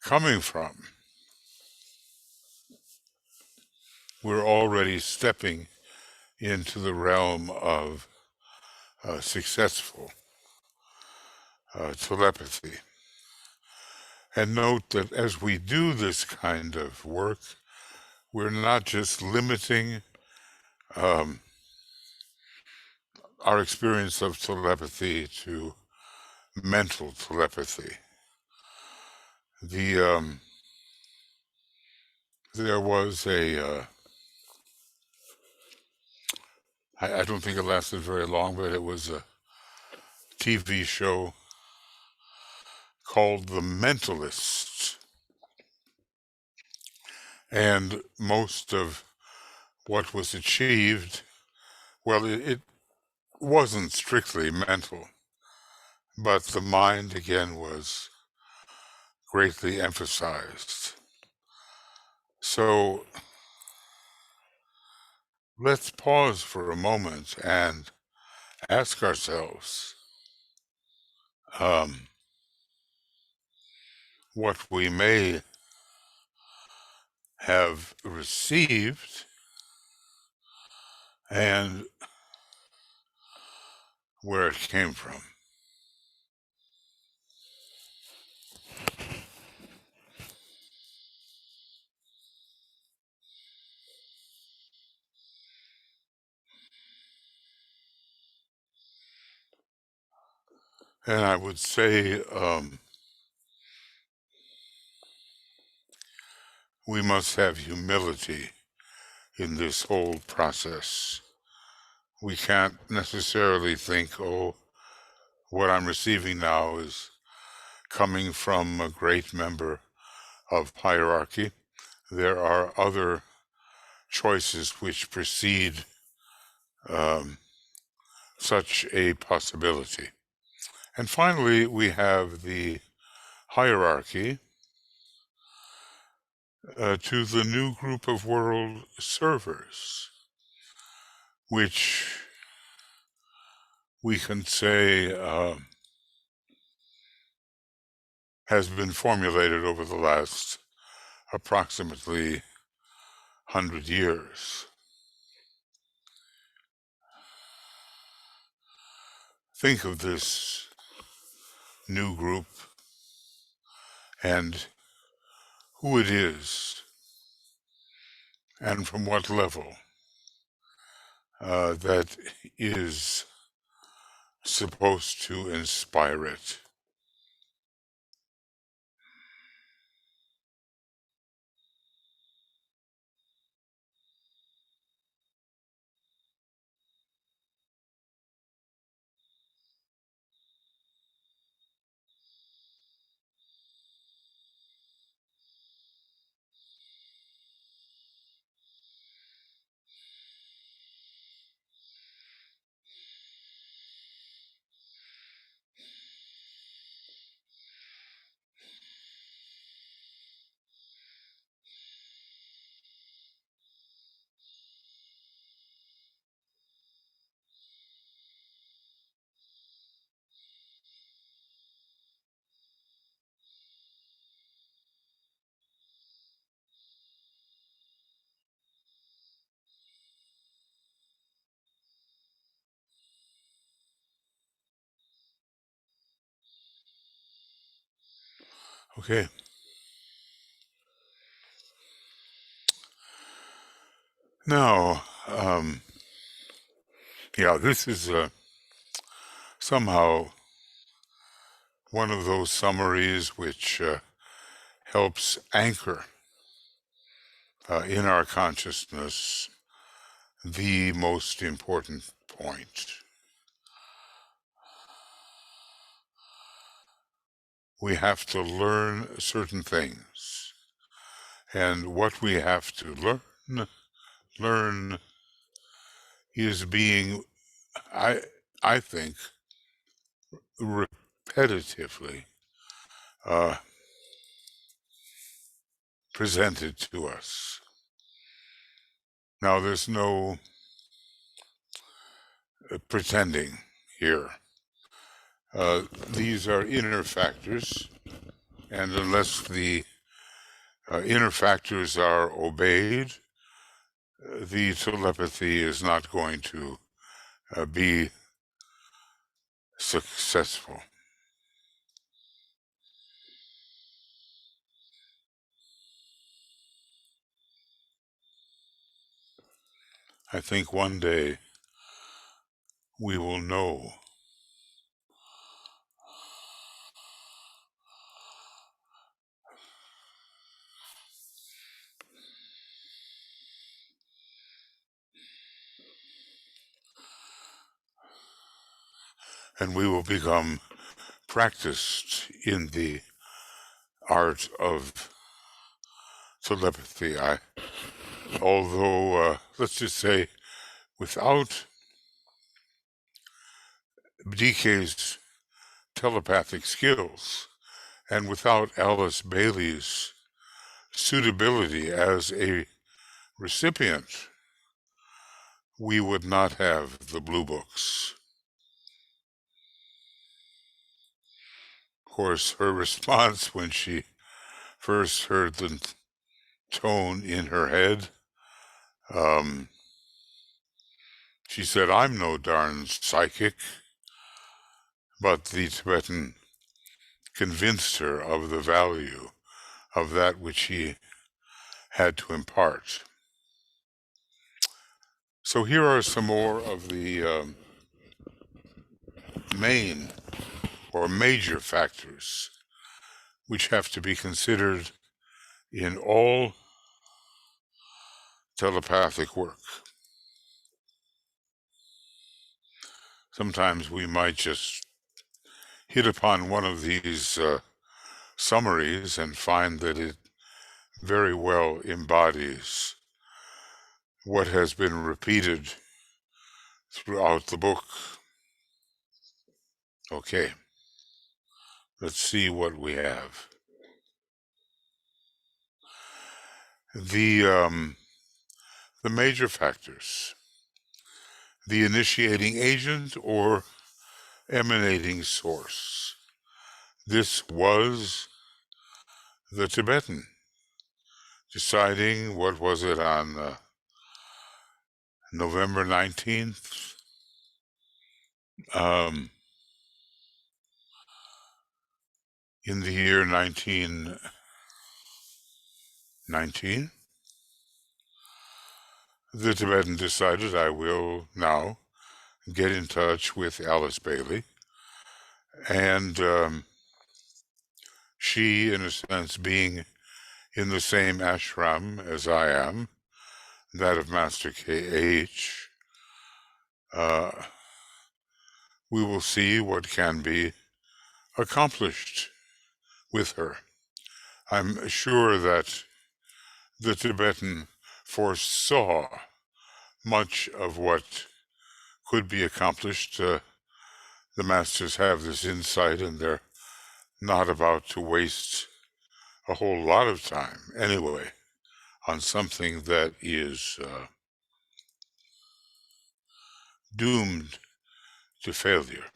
coming from, we're already stepping into the realm of successful telepathy. And note that as we do this kind of work, we're not just limiting our experience of telepathy to mental telepathy. There was I don't think it lasted very long, but it was a TV show called The Mentalist. And most of what was achieved, well, it wasn't strictly mental, but the mind, again, was greatly emphasized. So let's pause for a moment and ask ourselves what we may have received and where it came from. And I would say we must have humility in this whole process. We can't necessarily think, oh, what I'm receiving now is coming from a great member of hierarchy. There are other choices which precede such a possibility. And finally, we have the hierarchy to the new group of world servers, which we can say has been formulated over the last approximately 100 years. Think of this new group and who it is and from what level that is supposed to inspire it. Okay. Now, yeah, this is somehow one of those summaries which helps anchor in our consciousness the most important point. We have to learn certain things, and what we have to learn is being, I think, repetitively presented to us. Now, there's no pretending here. These are inner factors, and unless the inner factors are obeyed, the telepathy is not going to be successful. I think one day we will know. And we will become practiced in the art of telepathy. Although, let's just say, without DK's telepathic skills and without Alice Bailey's suitability as a recipient, we would not have the blue books. Of course, her response when she first heard the tone in her head, she said, "I'm no darn psychic," but the Tibetan convinced her of the value of that which he had to impart. So here are some more of the main or major factors which have to be considered in all telepathic work. Sometimes we might just hit upon one of these summaries and find that it very well embodies what has been repeated throughout the book. Okay, let's see what we have. The major factors: the initiating agent or emanating source. This was the Tibetan deciding, what was it, on November 19th? In the year 1919, the Tibetan decided, I will now get in touch with Alice Bailey. And she, in a sense, being in the same ashram as I am, that of Master K.H., we will see what can be accomplished with her. I'm sure that the Tibetan foresaw much of what could be accomplished. The masters have this insight, and they're not about to waste a whole lot of time, anyway, on something that is doomed to failure.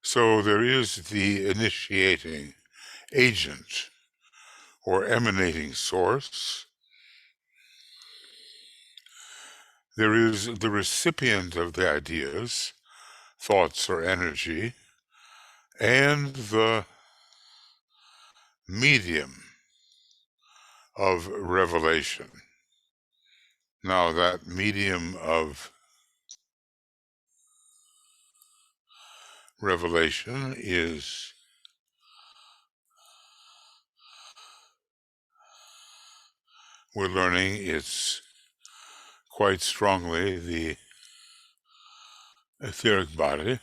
So there is the initiating agent or emanating source. There is the recipient of the ideas, thoughts or energy, and the medium of revelation. Now, that medium of revelation is we're learning it's quite strongly the etheric body.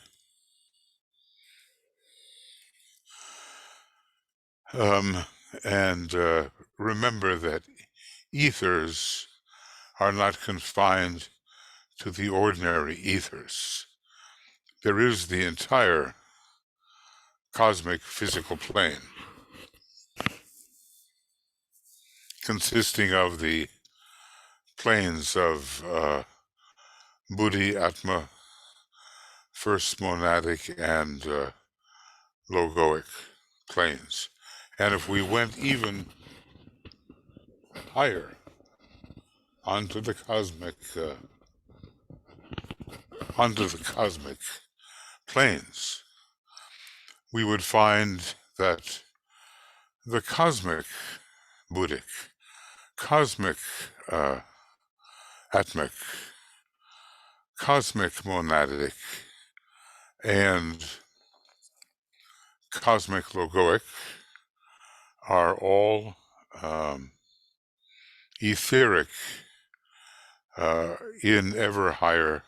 And remember that ethers are not confined to the ordinary ethers. There is the entire cosmic physical plane, consisting of the planes of Buddhi, Atma, first monadic, and logoic planes. And if we went even higher onto the cosmic planes, we would find that the cosmic Buddhic, cosmic Atmic, cosmic monadic, and cosmic logoic are all etheric in ever higher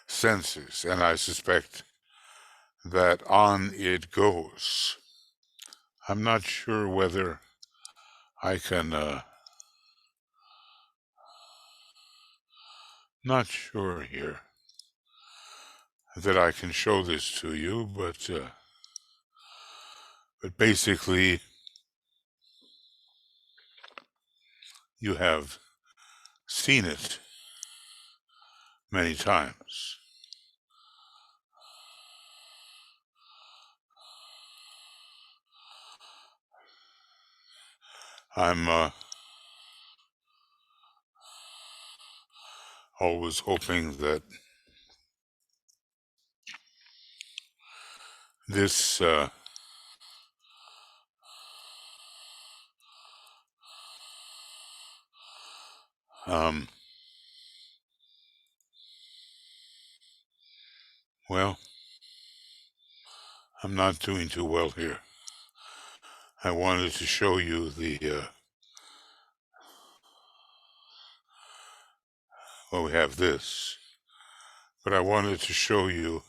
senses, and I suspect that on it goes. I'm not sure whether I can, not sure here that I can show this to you, but basically you have seen it many times. I'm always hoping that this well, I'm not doing too well here. I wanted to show you the well, we have this, but I wanted to show you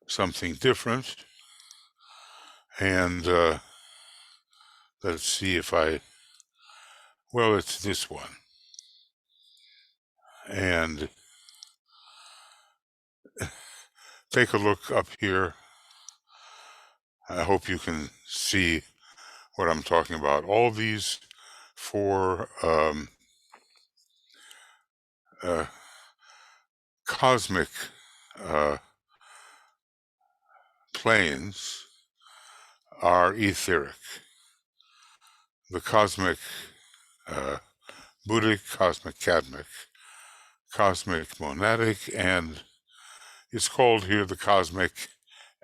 something different, and let's see if well, it's this one, and take a look up here. I hope you can see what I'm talking about. All these four cosmic planes are etheric. The cosmic Buddhic, cosmic Cadmic, cosmic monadic, and it's called here the cosmic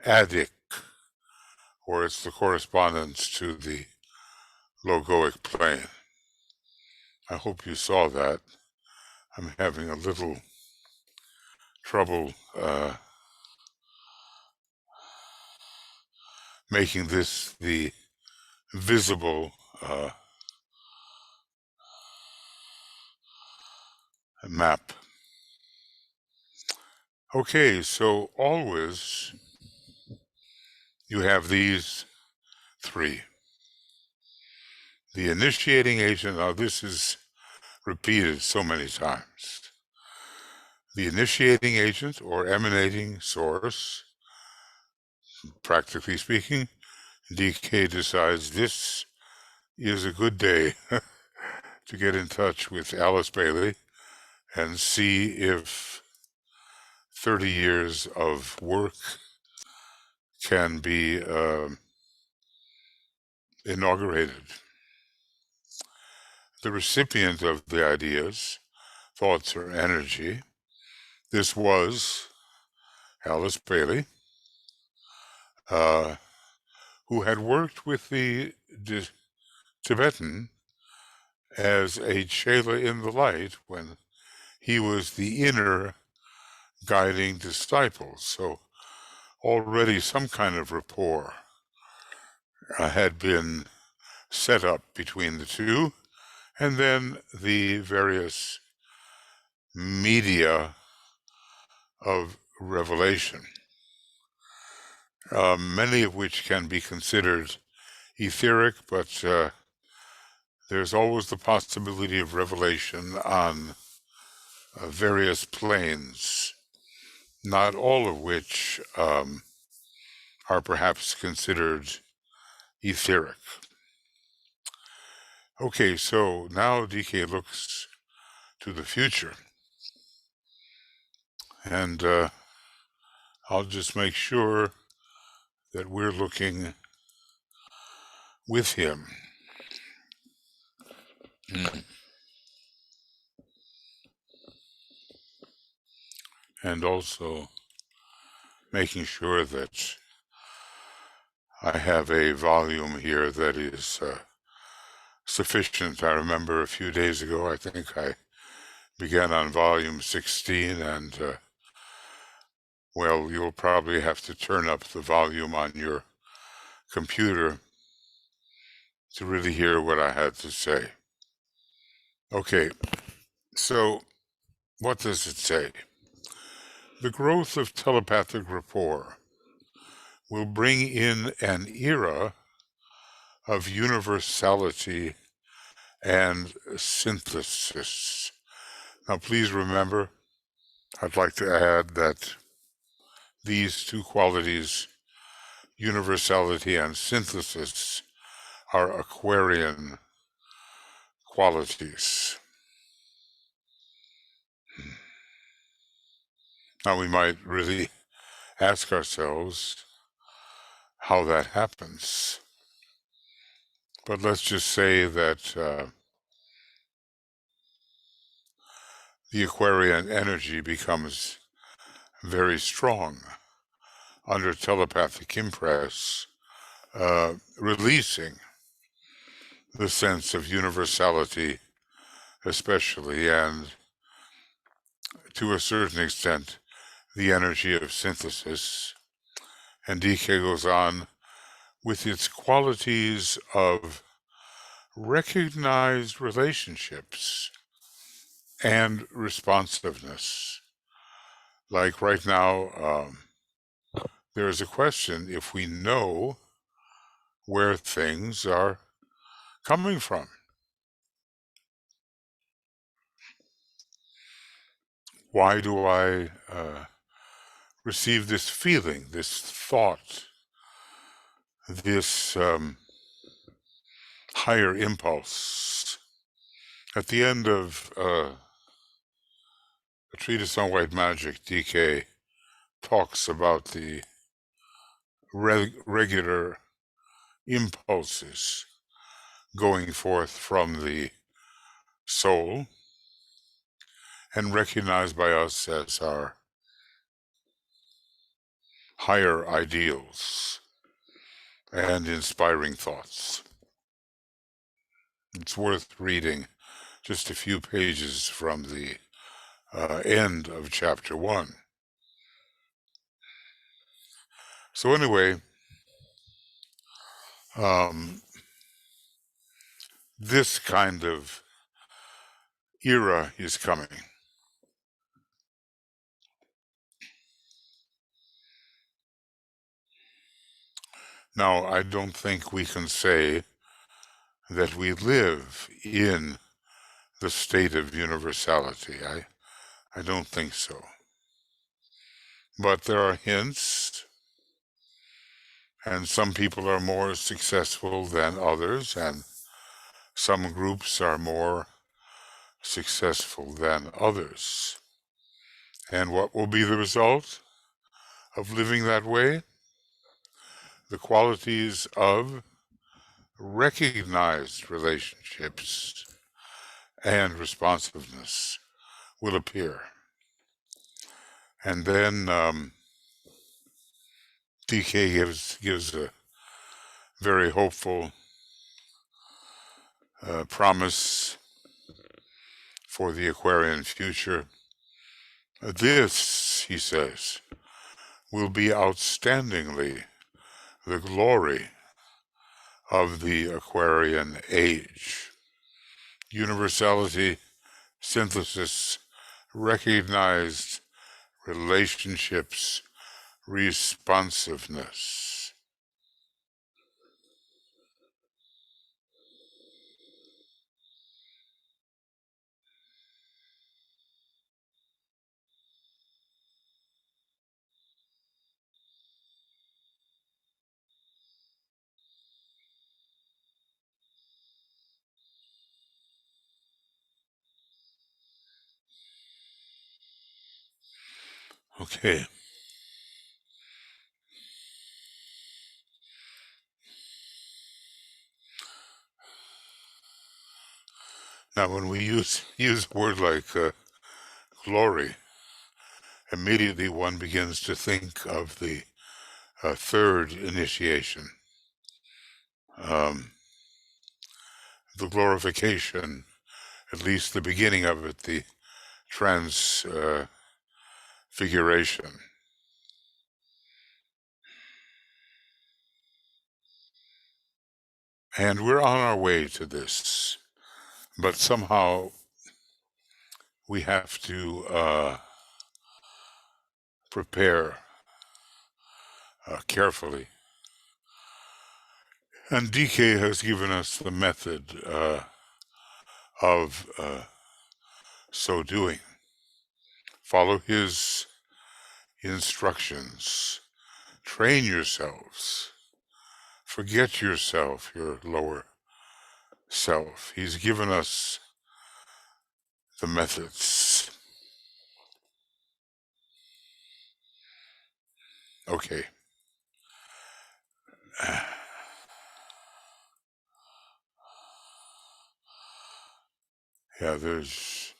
Adic, or it's the correspondence to the logoic plane. I hope you saw that. I'm having a little trouble making this the visible map. Okay, so always you have these three. The initiating agent, now this is repeated so many times. The initiating agent or emanating source, practically speaking, DK decides this is a good day to get in touch with Alice Bailey and see if 30 years of work can be inaugurated. The recipient of the ideas, thoughts, or energy, this was Alice Bailey, who had worked with the Tibetan as a chela in the light when he was the inner guiding disciple. So already some kind of rapport had been set up between the two, and then the various media of revelation, many of which can be considered etheric, but there's always the possibility of revelation on various planes, not all of which are perhaps considered etheric. Okay, so now DK looks to the future, and I'll just make sure that we're looking with him. And also making sure that I have a volume here that is sufficient. I remember a few days ago, I think I began on volume 16, and well, you'll probably have to turn up the volume on your computer to really hear what I had to say. Okay, so what does it say? The growth of telepathic rapport will bring in an era of universality and synthesis. Now, please remember, I'd like to add that these two qualities, universality and synthesis, are Aquarian qualities. Now, we might really ask ourselves how that happens. But let's just say that the Aquarian energy becomes very strong under telepathic impress, releasing the sense of universality especially, and to a certain extent the energy of synthesis. And DK goes on with its qualities of recognized relationships and responsiveness. Like right now, there is a question if we know where things are coming from. Why do I receive this feeling, this thought, this higher impulse? At the end of a treatise on white magic, DK talks about the regular impulses going forth from the soul and recognized by us as our higher ideals and inspiring thoughts. It's worth reading just a few pages from the end of chapter 1. So anyway, this kind of era is coming. Now, I don't think we can say that we live in the state of universality. I don't think so. But there are hints, and some people are more successful than others, and some groups are more successful than others. And what will be the result of living that way? The qualities of recognized relationships and responsiveness will appear. And then DK gives a very hopeful promise for the Aquarian future. This, he says, will be outstandingly the glory of the Aquarian Age. Universality, synthesis, recognized relationships, responsiveness. Okay. Now, when we use a word like glory, immediately one begins to think of the third initiation, the glorification, at least the beginning of it, the transfiguration. And we're on our way to this, but somehow we have to prepare carefully. And DK has given us the method of so doing. Follow his instructions. Train yourselves. Forget yourself, your lower self. He's given us the methods. Okay. Yeah, there's...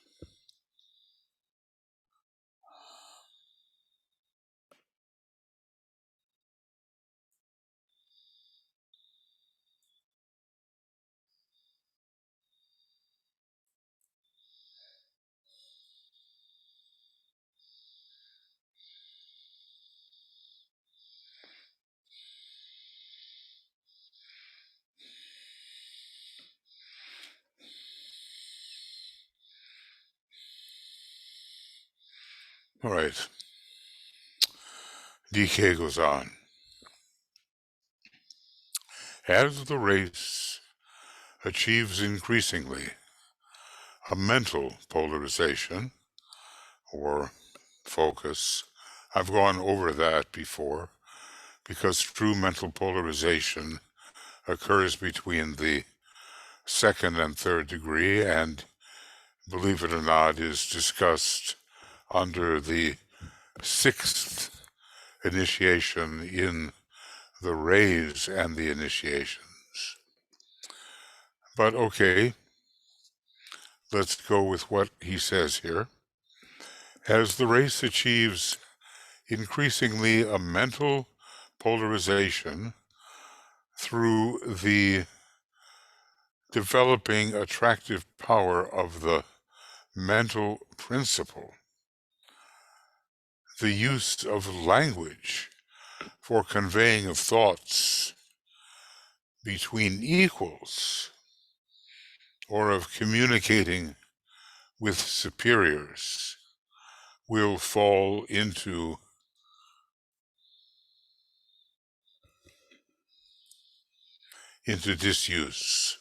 All right. DK goes on. As the race achieves increasingly a mental polarization or focus, I've gone over that before, because true mental polarization occurs between the second and third degree, and believe it or not, is discussed under the sixth initiation in the rays and the initiations. But okay, let's go with what he says here. As the race achieves increasingly a mental polarization through the developing attractive power of the mental principle, the use of language for conveying of thoughts between equals, or of communicating with superiors, will fall into disuse.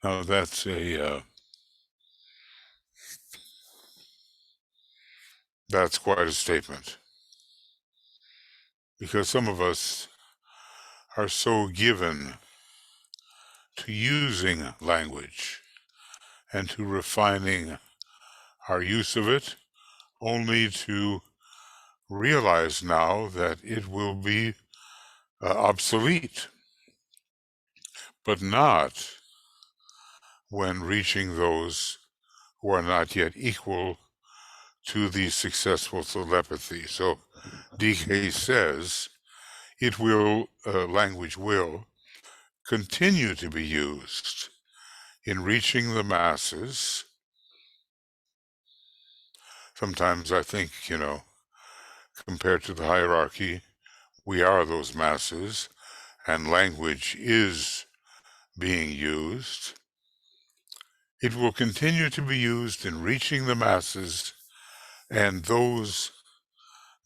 Now that's that's quite a statement, because some of us are so given to using language and to refining our use of it, only to realize now that it will be obsolete, but not when reaching those who are not yet equal to the successful telepathy. So DK says it will, language will, continue to be used in reaching the masses. Sometimes I think, compared to the hierarchy, we are those masses, and language is being used. It will continue to be used in reaching the masses and those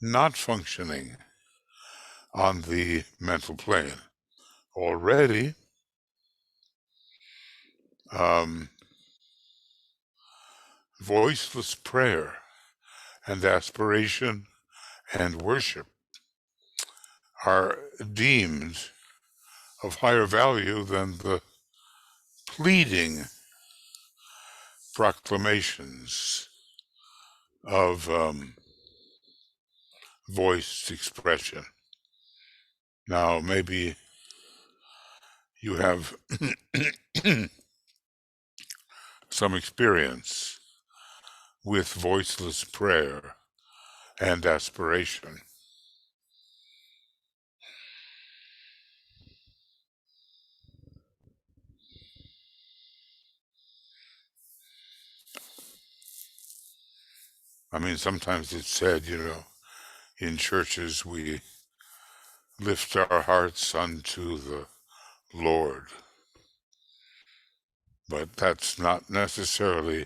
not functioning on the mental plane. Already, voiceless prayer and aspiration and worship are deemed of higher value than the pleading proclamations of voiced expression. Now, maybe you have some experience with voiceless prayer and aspiration. I mean, sometimes it's said, in churches we lift our hearts unto the Lord. But that's not necessarily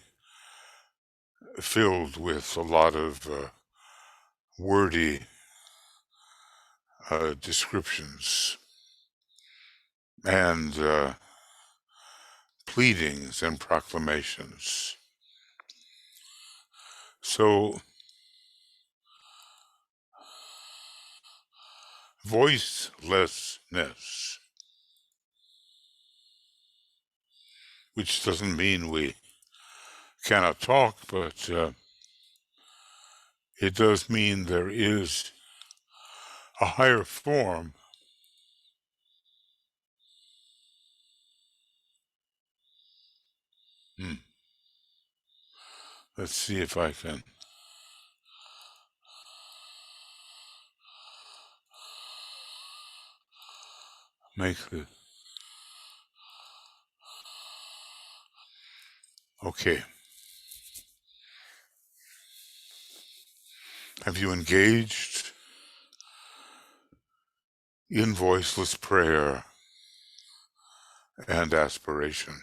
filled with a lot of wordy descriptions and pleadings and proclamations. So, voicelessness, which doesn't mean we cannot talk, but it does mean there is a higher form Let's see if I can make the... Okay. Have you engaged in voiceless prayer and aspiration?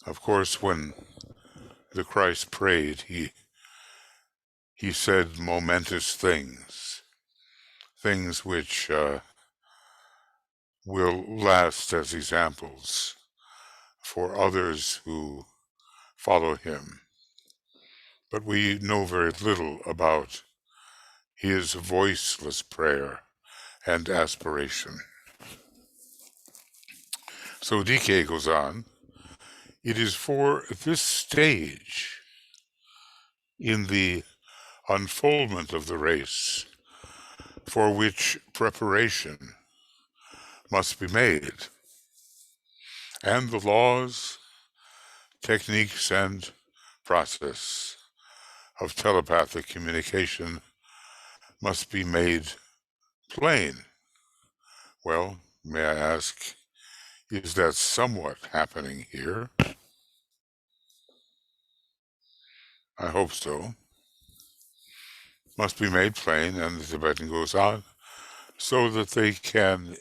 Of course, when the Christ prayed, he said momentous things which will last as examples for others who follow him. But we know very little about his voiceless prayer and aspiration. So DK goes on, it is for this stage in the unfoldment of the race for which preparation must be made, and the laws, techniques, and process of telepathic communication must be made plain. Well, may I ask, is that somewhat happening here? I hope so. Must be made plain, and the Tibetan goes on, so that they can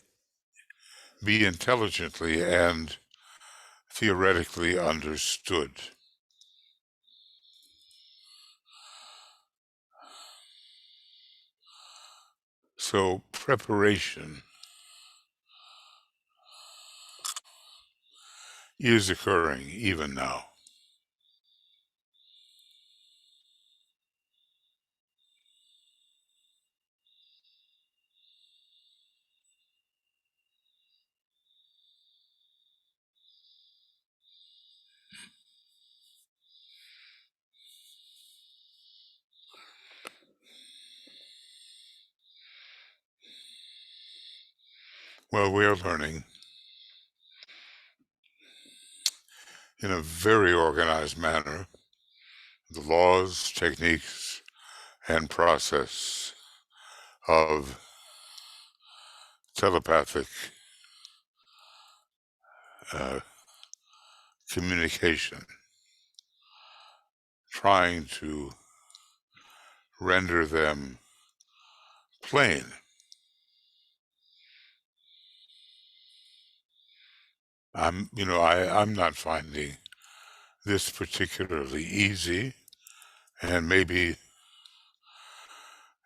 be intelligently and theoretically understood. So preparation is occurring even now. Well, we are learning in a very organized manner the laws, techniques, and process of telepathic communication, trying to render them plain. I'm not finding this particularly easy, and maybe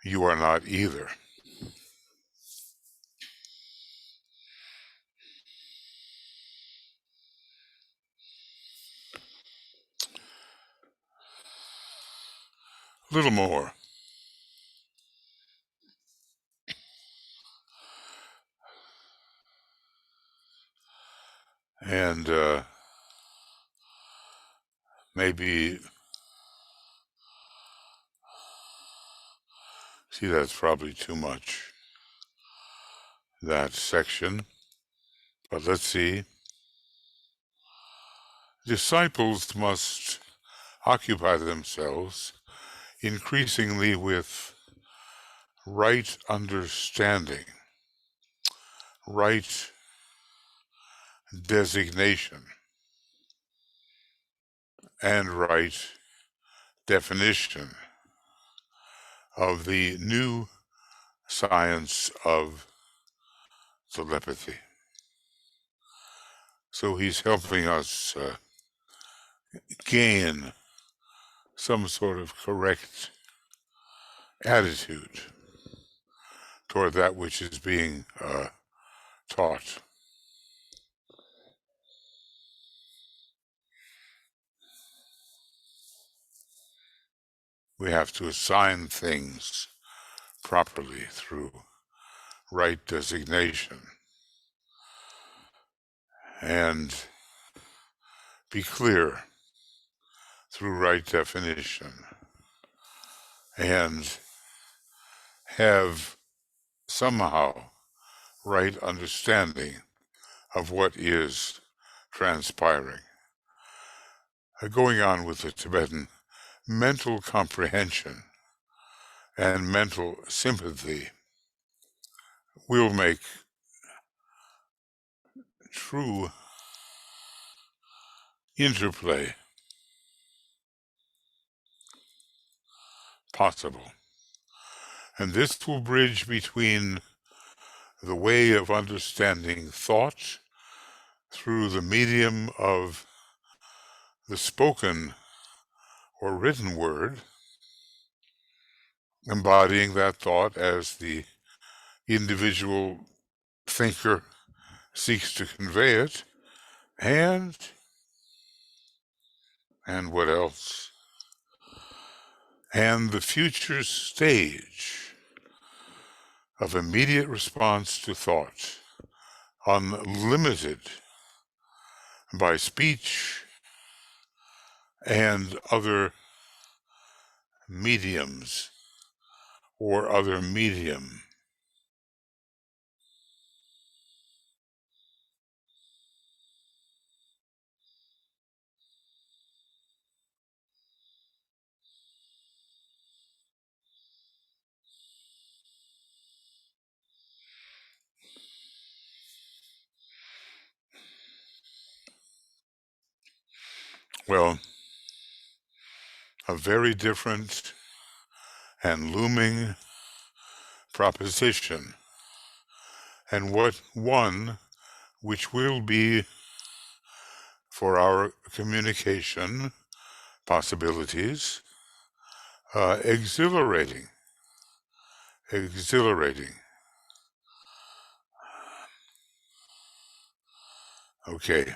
you are not either. A little more. And maybe, see, that's probably too much, that section. But let's see. Disciples must occupy themselves increasingly with right understanding, right designation, and right definition of the new science of telepathy. So he's helping us gain some sort of correct attitude toward that which is being taught. We have to assign things properly through right designation and be clear through right definition and have somehow right understanding of what is transpiring. Going on with the Tibetan, mental comprehension and mental sympathy will make true interplay possible. And this will bridge between the way of understanding thought through the medium of the spoken or written word, embodying that thought as the individual thinker seeks to convey it, and what else? And the future stage of immediate response to thought, unlimited by speech and other mediums or other medium. Well, a very different and looming proposition, and one which will be, for our communication possibilities, exhilarating. Okay.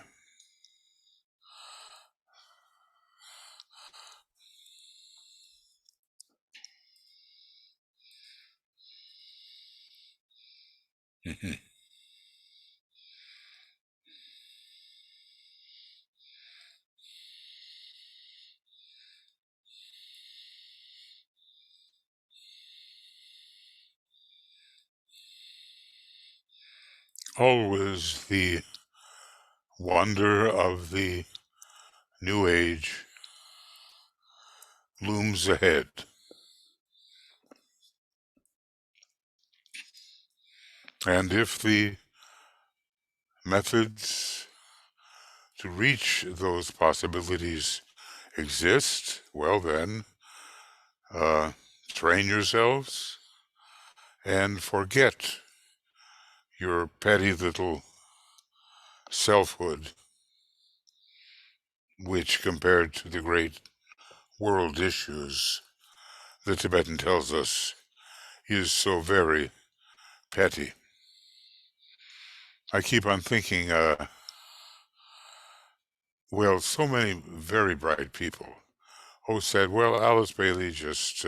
Always the wonder of the New Age looms ahead. And if the methods to reach those possibilities exist, well then, train yourselves and forget your petty little selfhood, which compared to the great world issues, the Tibetan tells us, is so very petty. I keep on thinking, well, so many very bright people who said, well, Alice Bailey just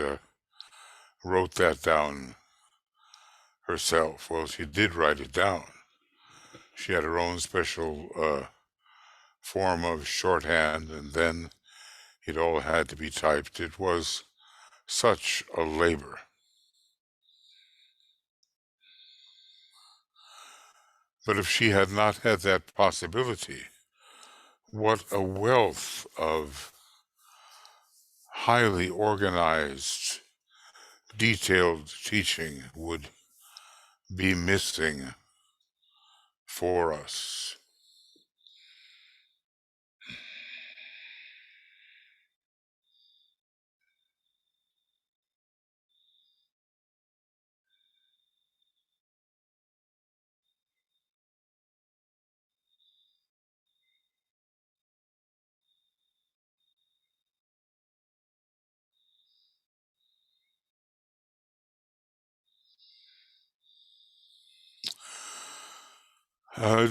wrote that down herself. Well, she did write it down. She had her own special form of shorthand, and then it all had to be typed. It was such a labor. But if she had not had that possibility, what a wealth of highly organized, detailed teaching would be missing for us.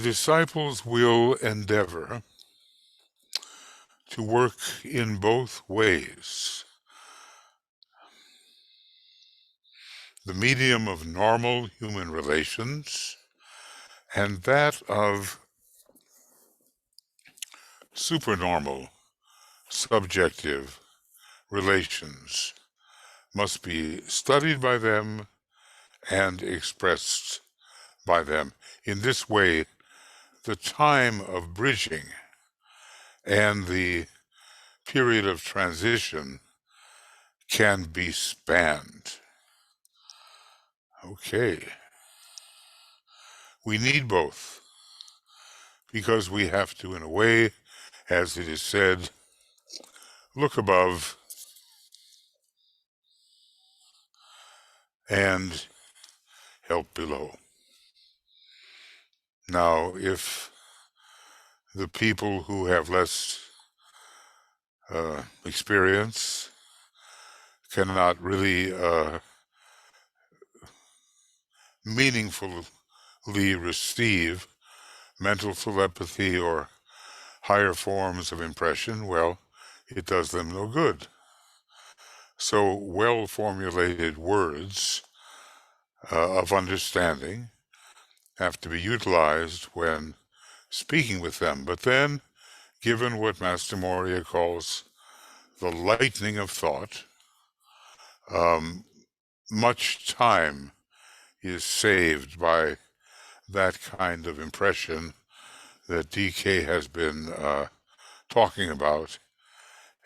Disciples will endeavor to work in both ways. The medium of normal human relations and that of supernormal, subjective relations must be studied by them and expressed by them. In this way, the time of bridging and the period of transition can be spanned. Okay. We need both because we have to, in a way, as it is said, look above and help below. Now, if the people who have less experience cannot really meaningfully receive mental telepathy or higher forms of impression, well, it does them no good. So well-formulated words of understanding have to be utilized when speaking with them. But then, given what Master Moria calls the lightning of thought, much time is saved by that kind of impression that DK has been talking about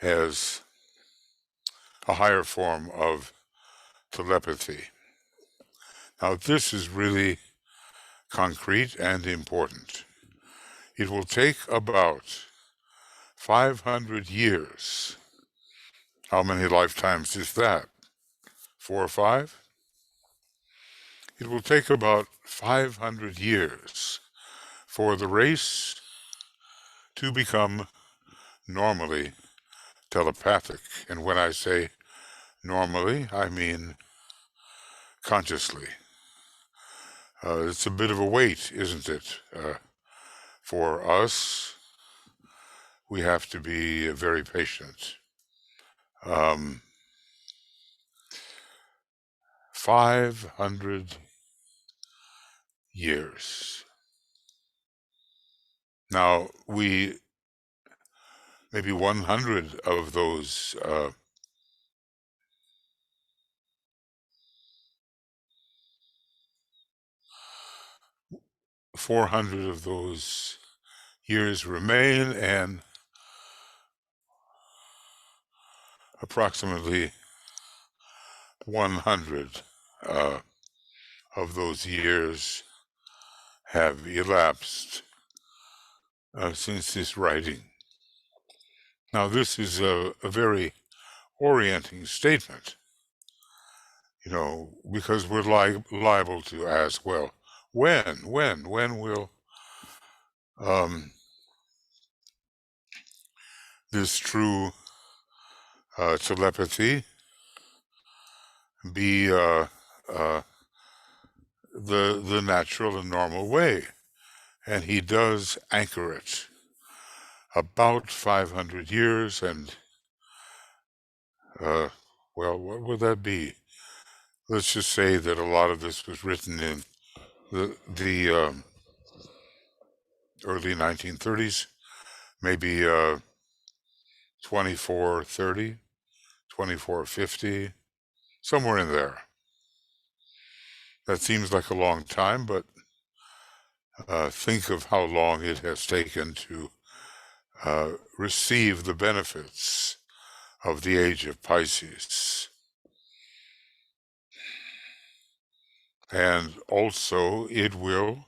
as a higher form of telepathy. Now, this is really concrete and important. It will take about 500 years. How many lifetimes is that? 4 or 5? It will take about 500 years for the race to become normally telepathic. And when I say normally, I mean consciously. It's a bit of a wait, isn't it? For us, we have to be very patient. 500 years. Now, maybe 100 of those 400 of those years remain, and approximately 100 of those years have elapsed since this writing. Now, this is a very orienting statement, because we're liable to ask, well, when will this true telepathy be the natural and normal way? And he does anchor it about 500 years, and well, what would that be? Let's just say that a lot of this was written in the early 1930s, maybe 2430, 2450, somewhere in there. That seems like a long time, but think of how long it has taken to receive the benefits of the age of Pisces. And also, it will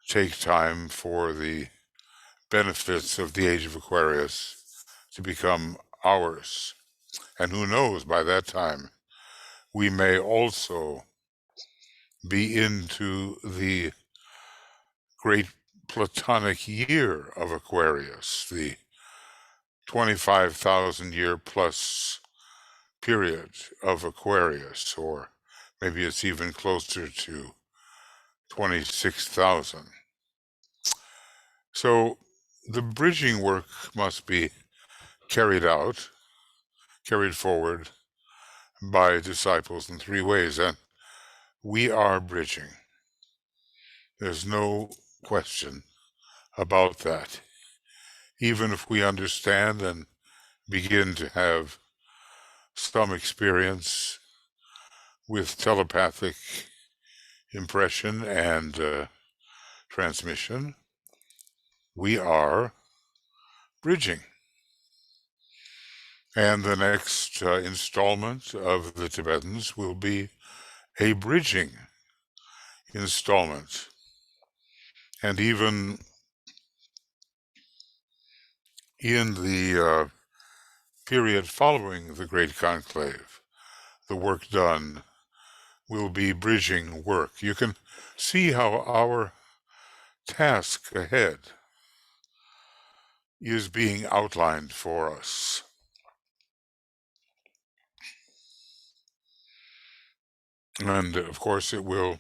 take time for the benefits of the age of Aquarius to become ours. And who knows, by that time, we may also be into the great Platonic year of Aquarius, the 25,000 year plus period of Aquarius, or maybe it's even closer to 26,000. So the bridging work must be carried forward by disciples in three ways, and we are bridging. There's no question about that. Even if we understand and begin to have some experience with telepathic impression and transmission, we are bridging. And the next installment of the Tibetans will be a bridging installment. And even in the period following the Great Conclave, the work done will be bridging work. You can see how our task ahead is being outlined for us. And of course it will,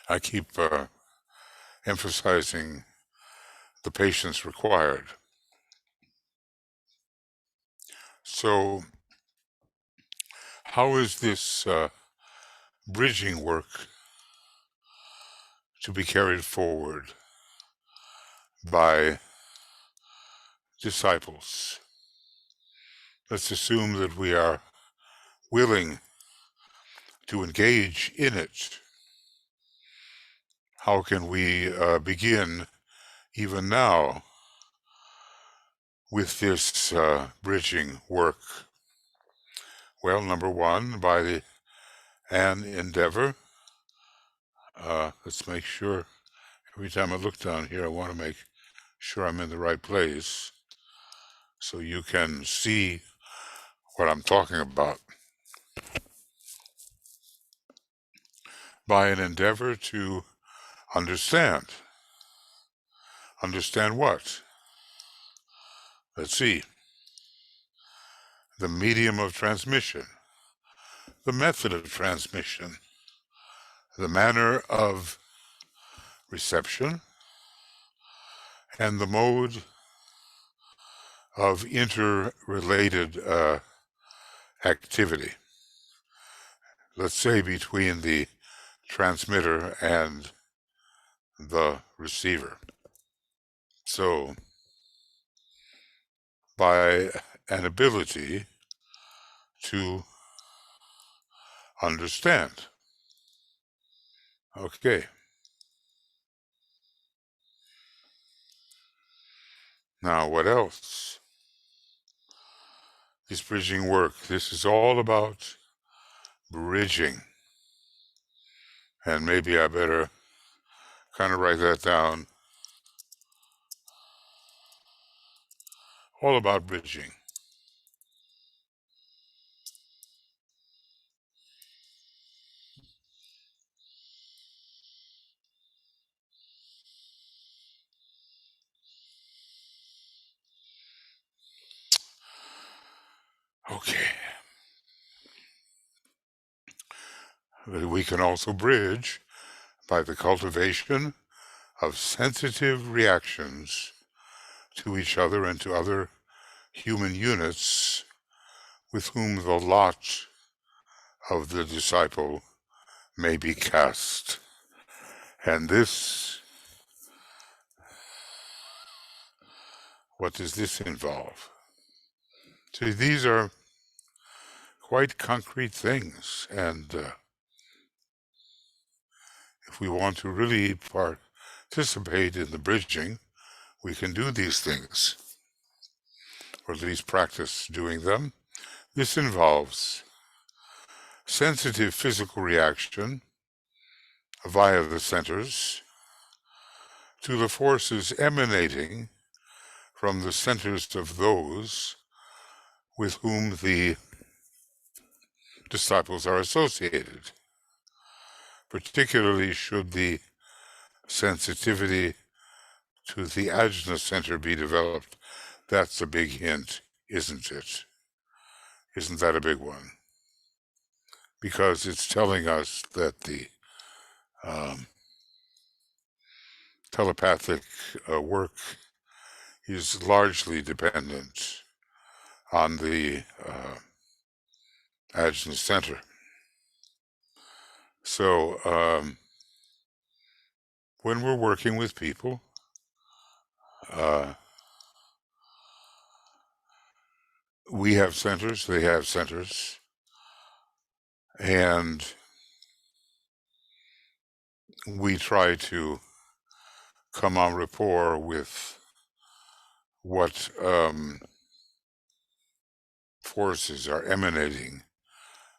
I keep emphasizing the patience required. So how is this bridging work to be carried forward by disciples? Let's assume that we are willing to engage in it. How can we begin even now with this bridging work? Well, number one, by an endeavor. Let's make sure, every time I look down here, I want to make sure I'm in the right place so you can see what I'm talking about. By an endeavor to understand. Understand what? Let's see. The medium of transmission, the method of transmission, the manner of reception, and the mode of interrelated activity. Let's say between the transmitter and the receiver. So, by an ability to understand. Okay. Now, what else? bridging work. This is all about bridging. And maybe I better kind of write that down. All about bridging. Okay. We can also bridge by the cultivation of sensitive reactions to each other and to other human units with whom the lot of the disciple may be cast. And this, what does this involve? See, these are quite concrete things, and if we want to really participate in the bridging, we can do these things, or at least practice doing them. This involves sensitive physical reaction via the centers to the forces emanating from the centers of those with whom the disciples are associated. Particularly should the sensitivity to the ajna center be developed. That's a big hint, isn't it? Isn't that a big one? Because it's telling us that the telepathic work is largely dependent on the ajna center. So when we're working with people, we have centers, they have centers, and we try to come en rapport with what forces are emanating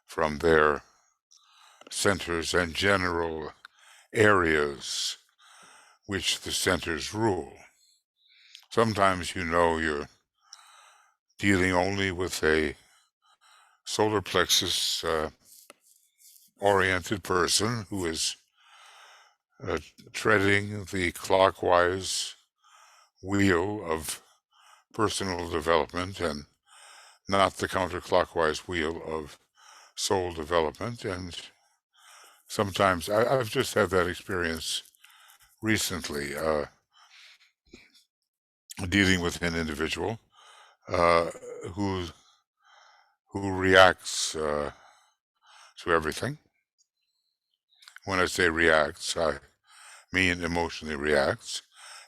from their centers and general areas which the centers rule. Sometimes you're dealing only with a solar plexus oriented person who is treading the clockwise wheel of personal development and not the counterclockwise wheel of soul development. And sometimes I've just had that experience recently, dealing with an individual who reacts to everything. When I say reacts, I mean emotionally reacts.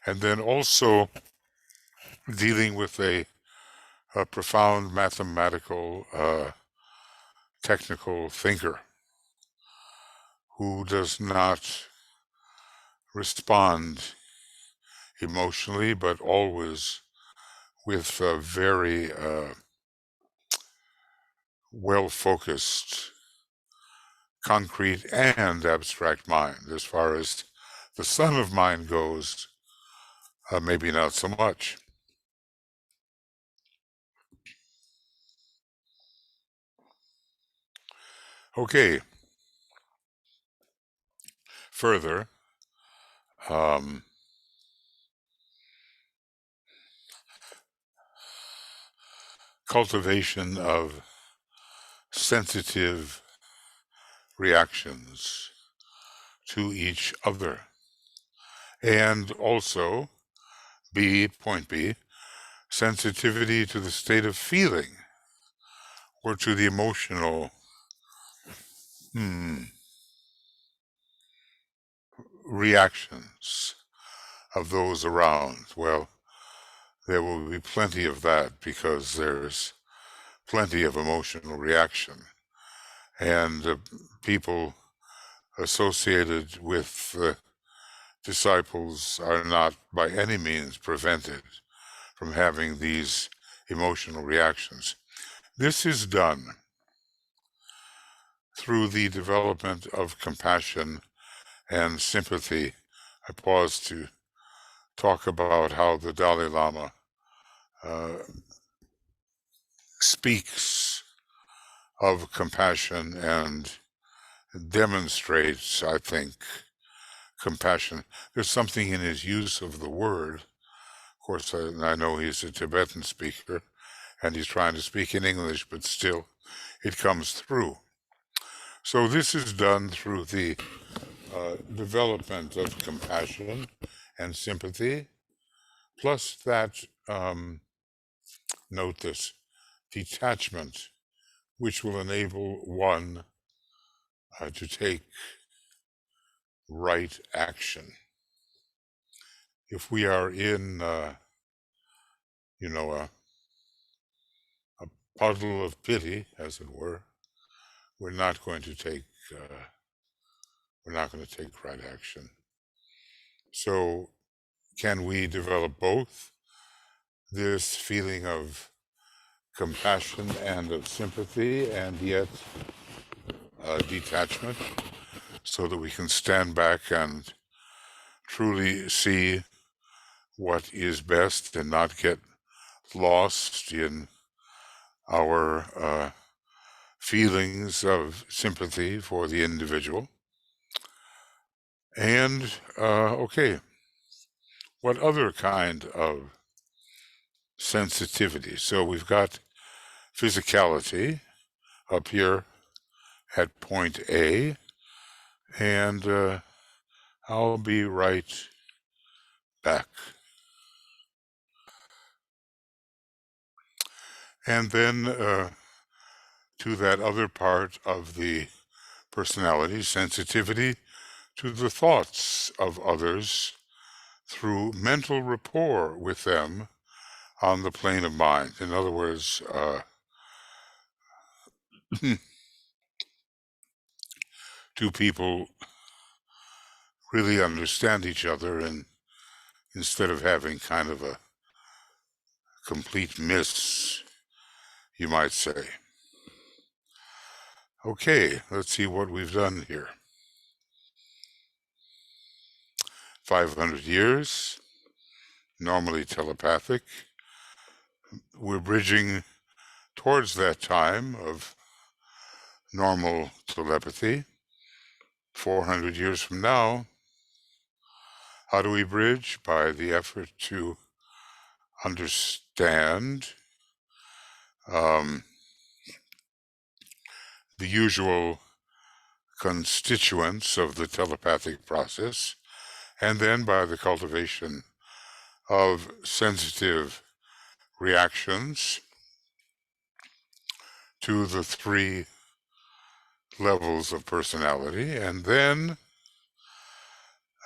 And then also dealing with a profound mathematical, technical thinker who does not respond emotionally, but always with a very well-focused, concrete and abstract mind. As far as the son of mind goes, maybe not so much. Okay. Further, cultivation of sensitive reactions to each other. And also, point B, sensitivity to the state of feeling or to the emotional reactions of those around. Well, there will be plenty of that because there's plenty of emotional reaction. And people associated with the disciples are not by any means prevented from having these emotional reactions. This is done through the development of compassion and sympathy. I pause to talk about how the Dalai Lama speaks of compassion and demonstrates, I think, compassion. There's something in his use of the word. Of course, I know he's a Tibetan speaker, and he's trying to speak in English, but still, it comes through. So this is done through the development of compassion and sympathy, plus that, note this, detachment, which will enable one to take right action. If we are in, a puddle of pity, as it were, we're not going to take right action. So, can we develop both this feeling of compassion and of sympathy, and yet detachment, so that we can stand back and truly see what is best and not get lost in our feelings of sympathy for the individual? And, okay, what other kind of sensitivity? So we've got physicality up here at point A, and I'll be right back. And then to that other part of the personality, sensitivity to the thoughts of others through mental rapport with them on the plane of mind. In other words, do people really understand each other, and instead of having kind of a complete miss, you might say. Okay, let's see what we've done here. 500 years, normally telepathic. We're bridging towards that time of normal telepathy. 400 years from now, how do we bridge? By the effort to understand the usual constituents of the telepathic process, and then by the cultivation of sensitive reactions to the 3 levels of personality. And then,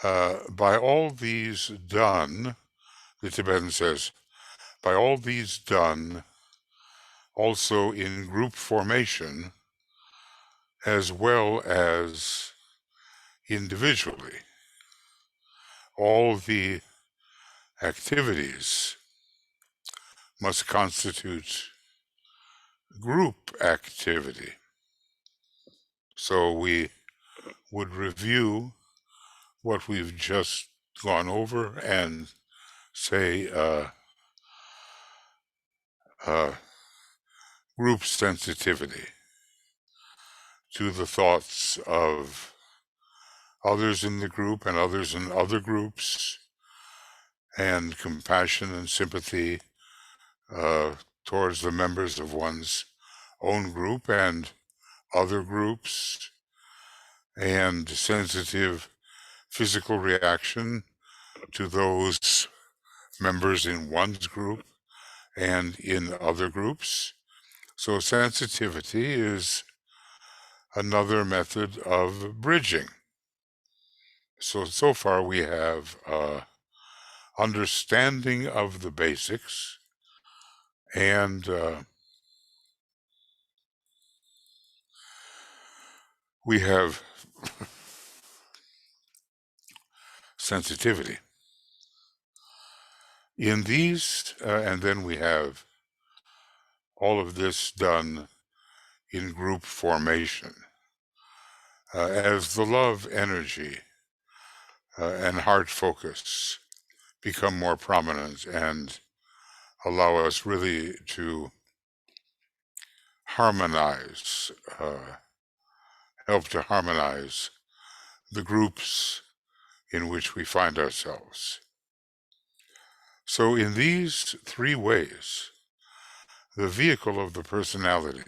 by all these done, the Tibetan says, by all these done, also in group formation, as well as individually, all the activities must constitute group activity. So we would review what we've just gone over and say group sensitivity to the thoughts of others in the group and others in other groups, and compassion and sympathy towards the members of one's own group and other groups, and sensitive physical reaction to those members in one's group and in other groups. So sensitivity is another method of bridging. So far we have understanding of the basics, and we have sensitivity. In these, and then we have all of this done in group formation. As the love energy and heart focus become more prominent and allow us really to harmonize, help to harmonize the groups in which we find ourselves. So in these three ways, the vehicle of the personality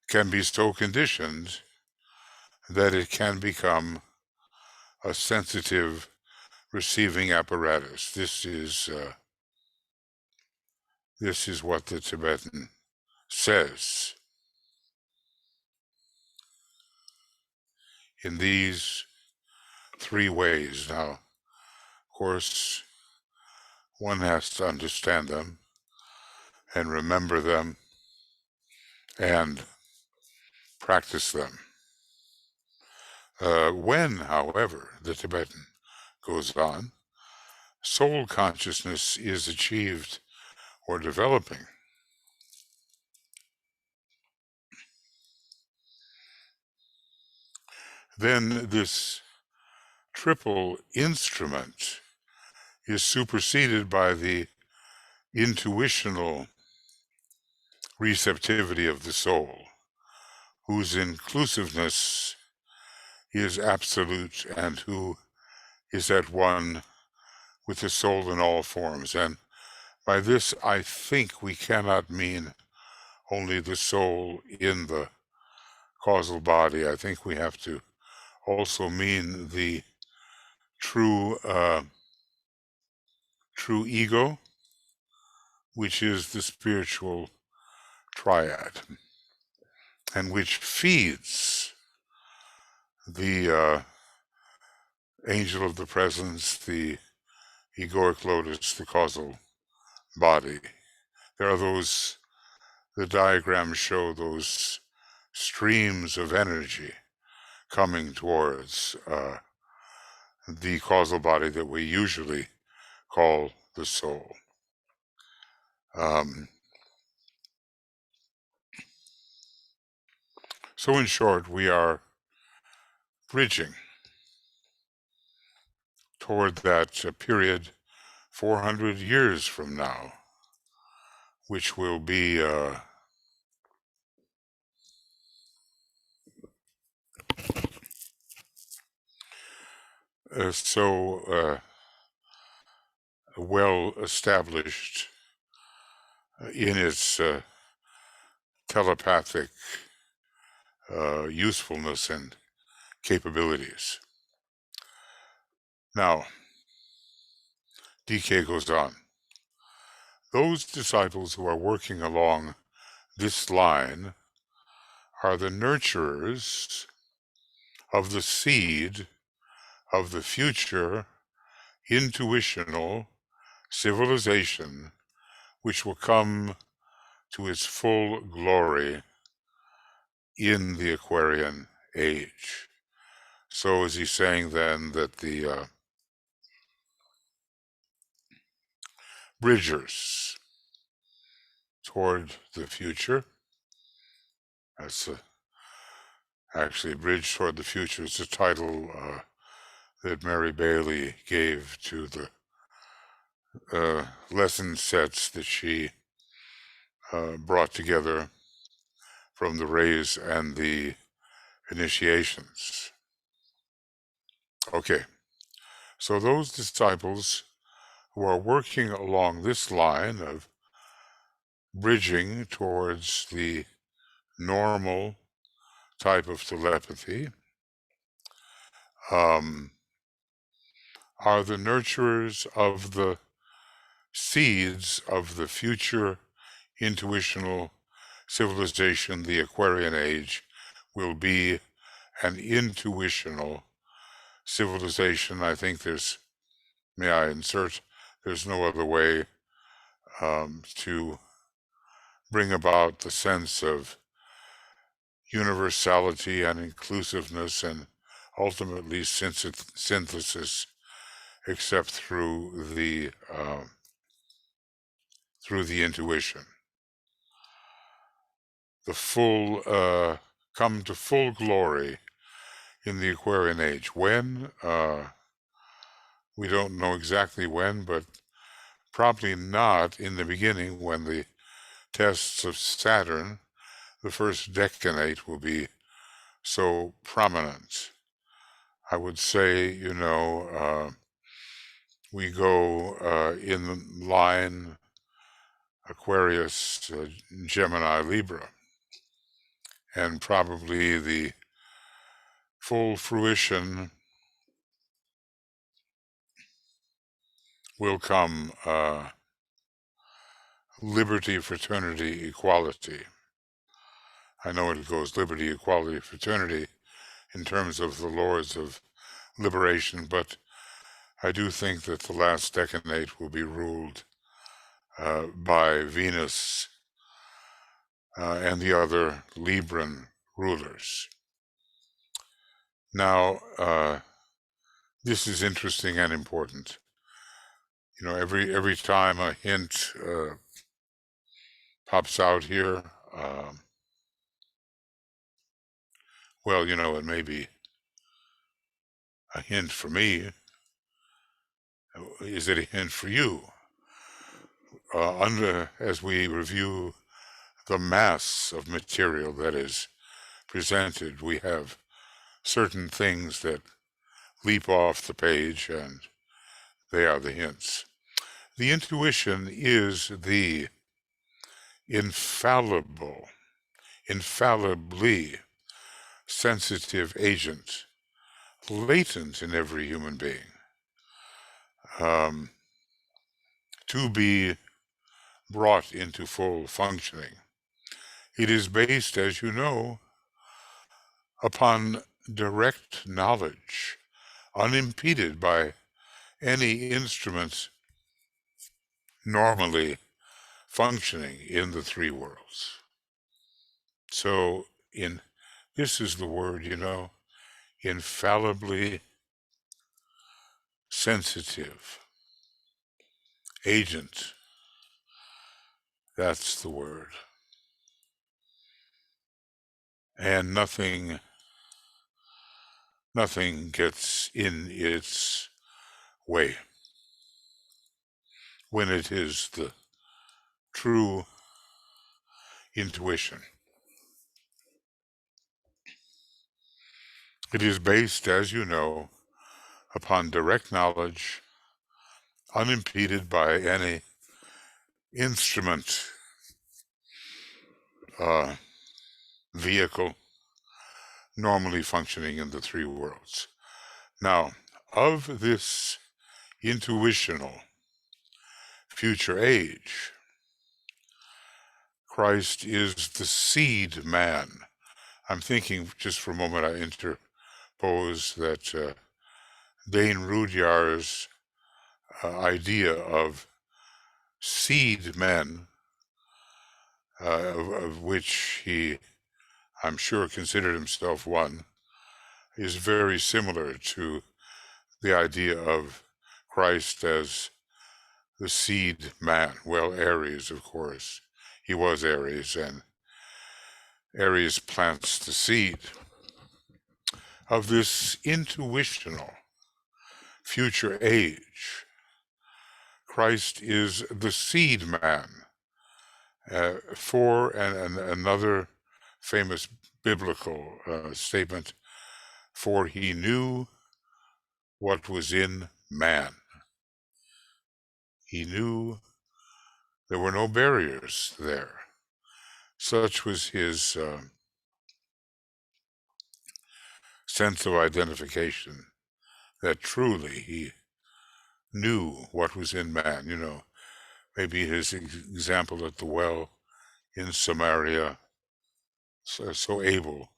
can be so conditioned that it can become a sensitive receiving apparatus. This is what the Tibetan says. In these three ways. Now, of course, one has to understand them and remember them and practice them. When, however, the Tibetan goes on, soul consciousness is achieved or developing, then this triple instrument is superseded by the intuitional receptivity of the soul, whose inclusiveness is absolute and who is at one with the soul in all forms. And by this, I think we cannot mean only the soul in the causal body. I think we have to also mean the true ego, which is the spiritual triad, and which feeds the angel of the presence, the egoic lotus, the causal body. There are those, the diagrams show those streams of energy coming towards the causal body that we usually call the soul. So in short, we are bridging toward that period 400 years from now, which will be so well established in its telepathic usefulness and capabilities. Now, DK goes on. Those disciples who are working along this line are the nurturers of the seed of the future intuitional civilization which will come to its full glory in the Aquarian Age. So is he saying then that the bridgers toward the future, that's actually Bridge Toward the Future is the title that Mary Bailey gave to the lesson sets that she brought together from the rays and the initiations. Okay, so those disciples who are working along this line of bridging towards the normal type of telepathy are the nurturers of the seeds of the future intuitional civilization. The Aquarian Age will be an intuitional civilization. I think may I insert, there's no other way to bring about the sense of universality and inclusiveness and ultimately synthesis except through the through the intuition. The full, come to full glory in the Aquarian Age. When? We don't know exactly when, but probably not in the beginning when the tests of Saturn, the first decanate, will be so prominent. I would say, we go in line Aquarius, Gemini, Libra, and probably the full fruition will come liberty, fraternity, equality. I know it goes liberty, equality, fraternity in terms of the lords of liberation, but I do think that the last decanate will be ruled by Venus and the other Libran rulers. Now, this is interesting and important. Every time a hint pops out here, well, it may be a hint for me. Is it a hint for you? As we review the mass of material that is presented, we have certain things that leap off the page, and they are the hints. The intuition is the infallibly sensitive agent latent in every human being, to be brought into full functioning. It is based, as you know, upon direct knowledge, unimpeded by any instruments normally functioning in the three worlds. So this is the word, infallibly sensitive agent. That's the word. And nothing gets in its way when it is the true intuition. It is based, as you know, upon direct knowledge, unimpeded by any instrument, vehicle, normally functioning in the three worlds. Now, of this intuitional future age, Christ is the seed man. I'm thinking just for a moment, I interpose that Dane Rudyard's idea of seed men, of which he, I'm sure, considered himself one, is very similar to the idea of Christ as the seed man. Well, Aries, of course. He was Aries, and Aries plants the seed of this intuitional future age. Christ is the seed man. For another famous biblical statement, for he knew what was in man. He knew there were no barriers there. Such was his sense of identification, that truly he knew what was in man. Maybe his example at the well in Samaria, so able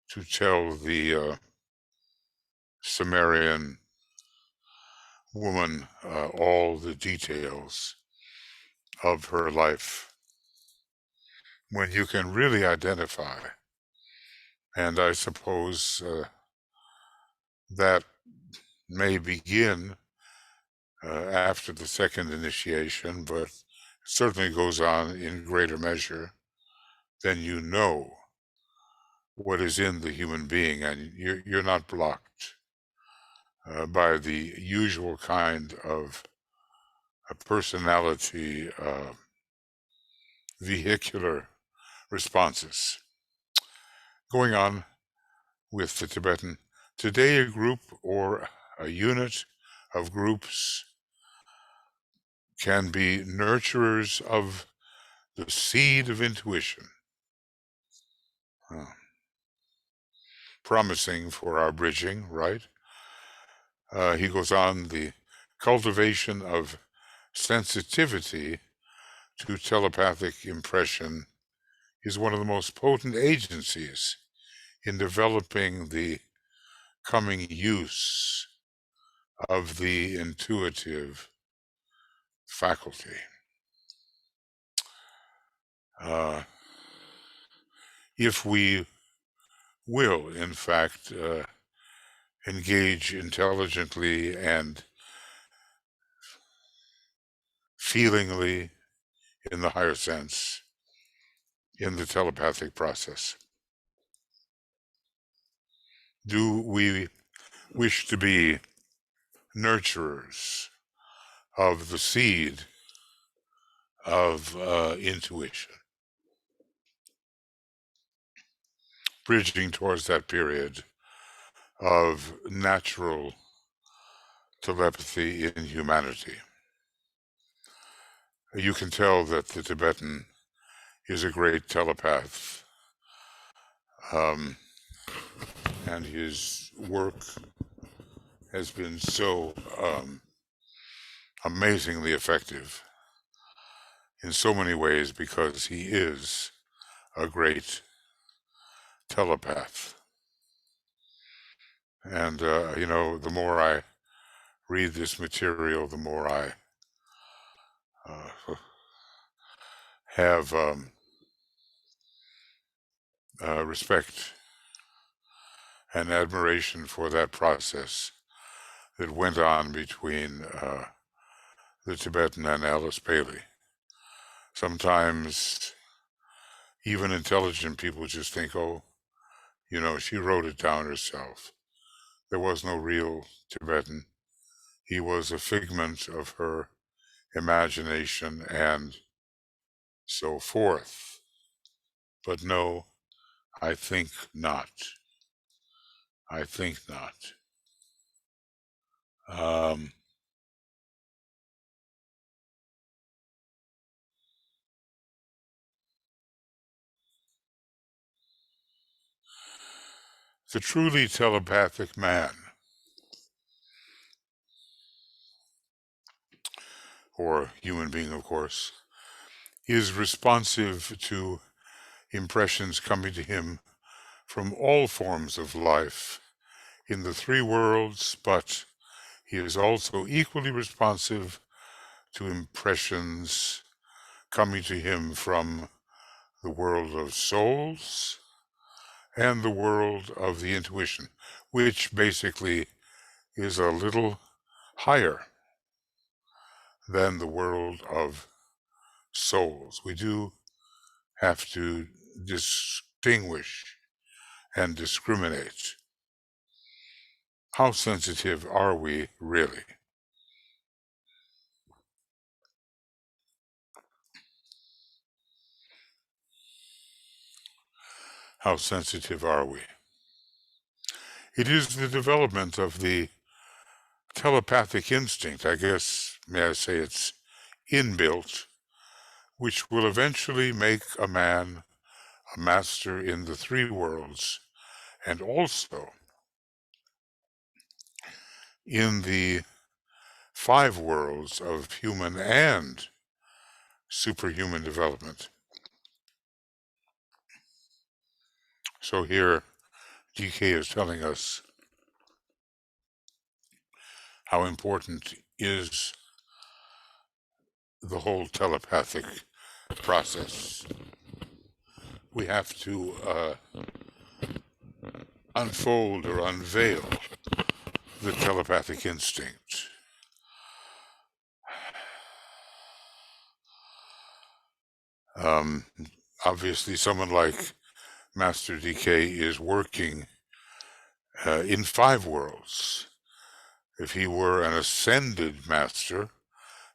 to tell the Samaritan woman all the details of her life. When you can really identify, and I suppose that may begin after the second initiation, but certainly goes on in greater measure, then you know what is in the human being, and you're not blocked by the usual kind of a personality vehicular responses. Going on with the Tibetan, today a group or a unit of groups can be nurturers of the seed of intuition, promising for our bridging, right? He goes on, the cultivation of sensitivity to telepathic impression is one of the most potent agencies in developing the coming use of the intuitive faculty. If we will, in fact, engage intelligently and feelingly, in the higher sense, in the telepathic process. Do we wish to be nurturers of the seed of intuition, bridging towards that period of natural telepathy in humanity? You can tell that the Tibetan is a great telepath, and his work has been so amazingly effective in so many ways because he is a great telepath. And, the more I read this material, the more I have respect and admiration for that process that went on between the Tibetan and Alice Paley. Sometimes even intelligent people just think, oh, she wrote it down herself. There was no real Tibetan. He was a figment of her imagination and so forth. But no, I think not. I think not. The truly telepathic man, or human being, of course, is responsive to impressions coming to him from all forms of life in the three worlds, but he is also equally responsive to impressions coming to him from the world of souls and the world of the intuition, which basically is a little higher than the world of souls. We do have to distinguish and discriminate. How sensitive are we really? How sensitive are we? It is the development of the telepathic instinct, I guess, may I say it's inbuilt, which will eventually make a man a master in the three worlds and also in the five worlds of human and superhuman development. So here, DK is telling us how important is the whole telepathic process. We have to unfold or unveil the telepathic instinct. Obviously, someone like Master DK is working in 5 worlds. If he were an ascended master,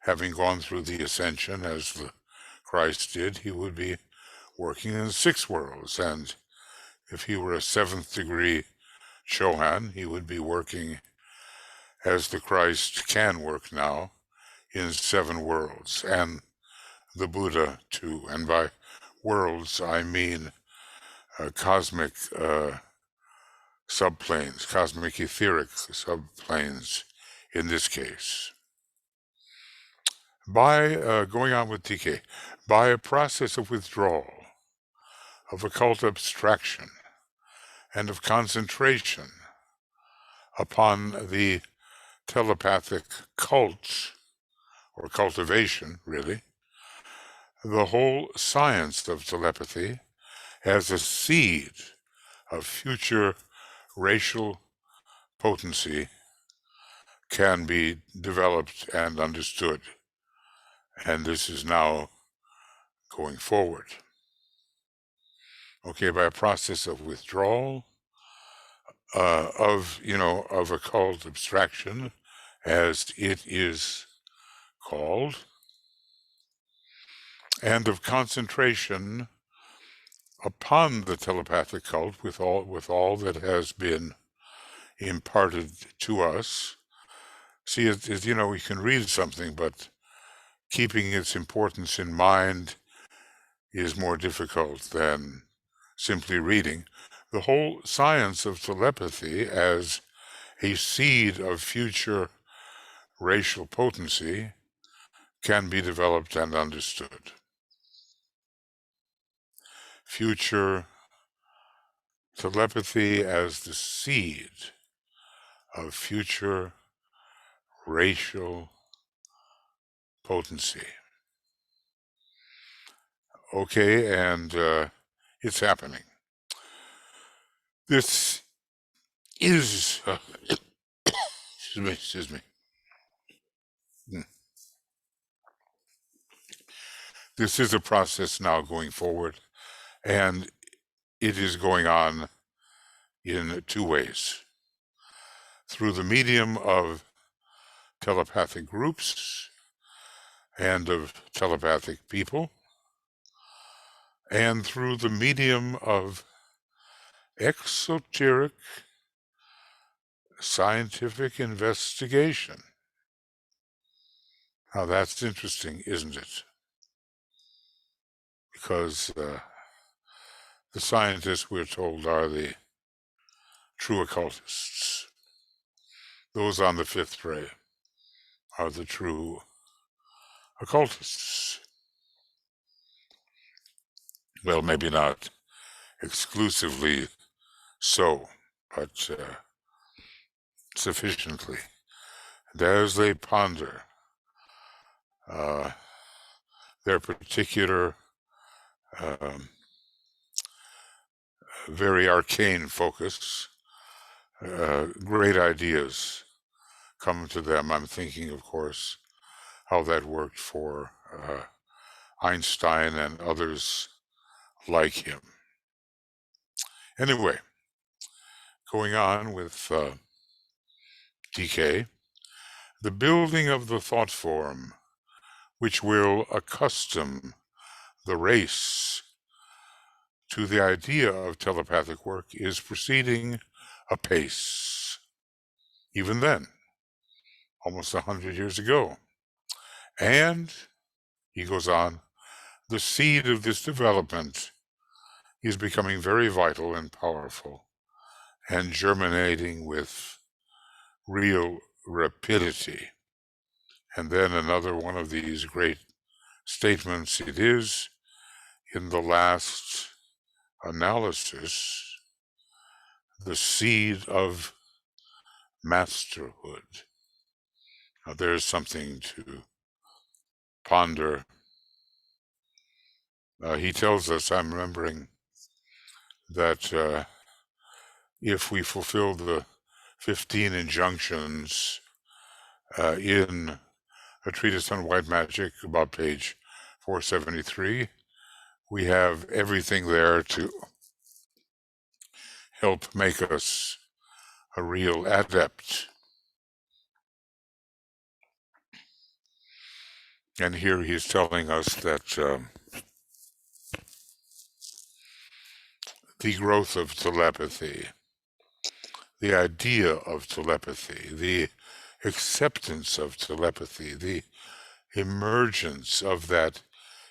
having gone through the ascension as the Christ did, he would be working in 6 worlds. And if he were a 7th degree Chohan, he would be working as the Christ can work now in 7 worlds, and the Buddha too. And by worlds, I mean cosmic subplanes, cosmic etheric subplanes in this case. By going on with TK, by a process of withdrawal, of occult abstraction, and of concentration upon the telepathic cult, or cultivation, really, the whole science of telepathy as a seed of future racial potency can be developed and understood. And this is now going forward. Okay, by a process of withdrawal, of occult abstraction, as it is called, and of concentration upon the telepathic cult with all that has been imparted to us. See, we can read something, but keeping its importance in mind is more difficult than simply reading. The whole science of telepathy as a seed of future racial potency can be developed and understood. Future telepathy as the seed of future racial potency. Okay, and it's happening. This is, excuse me. This is a process now going forward, and it is going on in 2 ways. Through the medium of telepathic groups and of telepathic people, and through the medium of exoteric scientific investigation. Now that's interesting, isn't it? Because the scientists, we're told, are the true occultists. Those on the 5th ray are the true occultists. Well, maybe not exclusively so, but sufficiently. And as they ponder their particular very arcane focus, great ideas come to them. I'm thinking, of course, how that worked for Einstein and others like him. Anyway, going on with DK, the building of the thought form, which will accustom the race to the idea of telepathic work, is proceeding apace. Even then, almost 100 years ago. And, he goes on, the seed of this development is becoming very vital and powerful and germinating with real rapidity. And then another one of these great statements, it is, in the last analysis, the seed of masterhood. Now there's something to ponder. He tells us, I'm remembering, that if we fulfill the 15 injunctions in a treatise on white magic, about page 473, we have everything there to help make us a real adept. And here he's telling us that the growth of telepathy, the idea of telepathy, the acceptance of telepathy, the emergence of that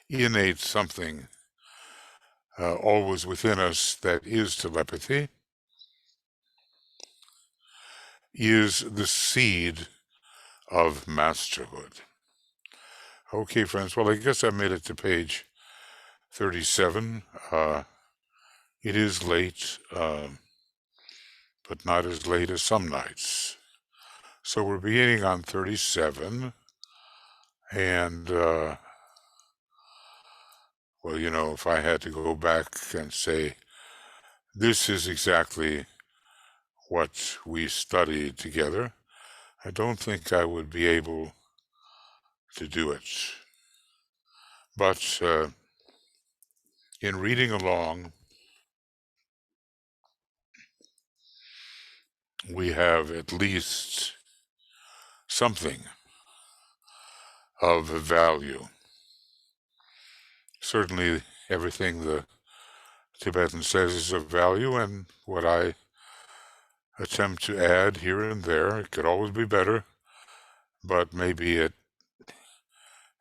innate something always within us that is telepathy, is the seed of masterhood. Okay, friends, well, I guess I made it to page 37. It is late, but not as late as some nights. So we're beginning on 37, and, well, you know, if I had to go back and say, this is exactly what we studied together, I don't think I would be able to do it. But in reading along, we have at least something of value. Certainly everything the Tibetan says is of value, and what I attempt to add here and there, it could always be better, but maybe it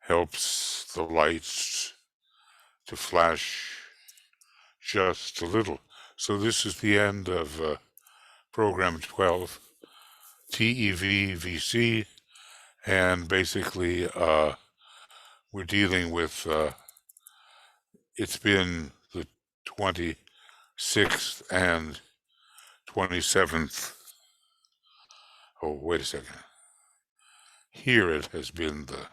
helps the lights to flash just a little. So this is the end of program 12, TEVVC, and basically we're dealing with, it's been the 26th and 27th. Oh, wait a second. Here it has been the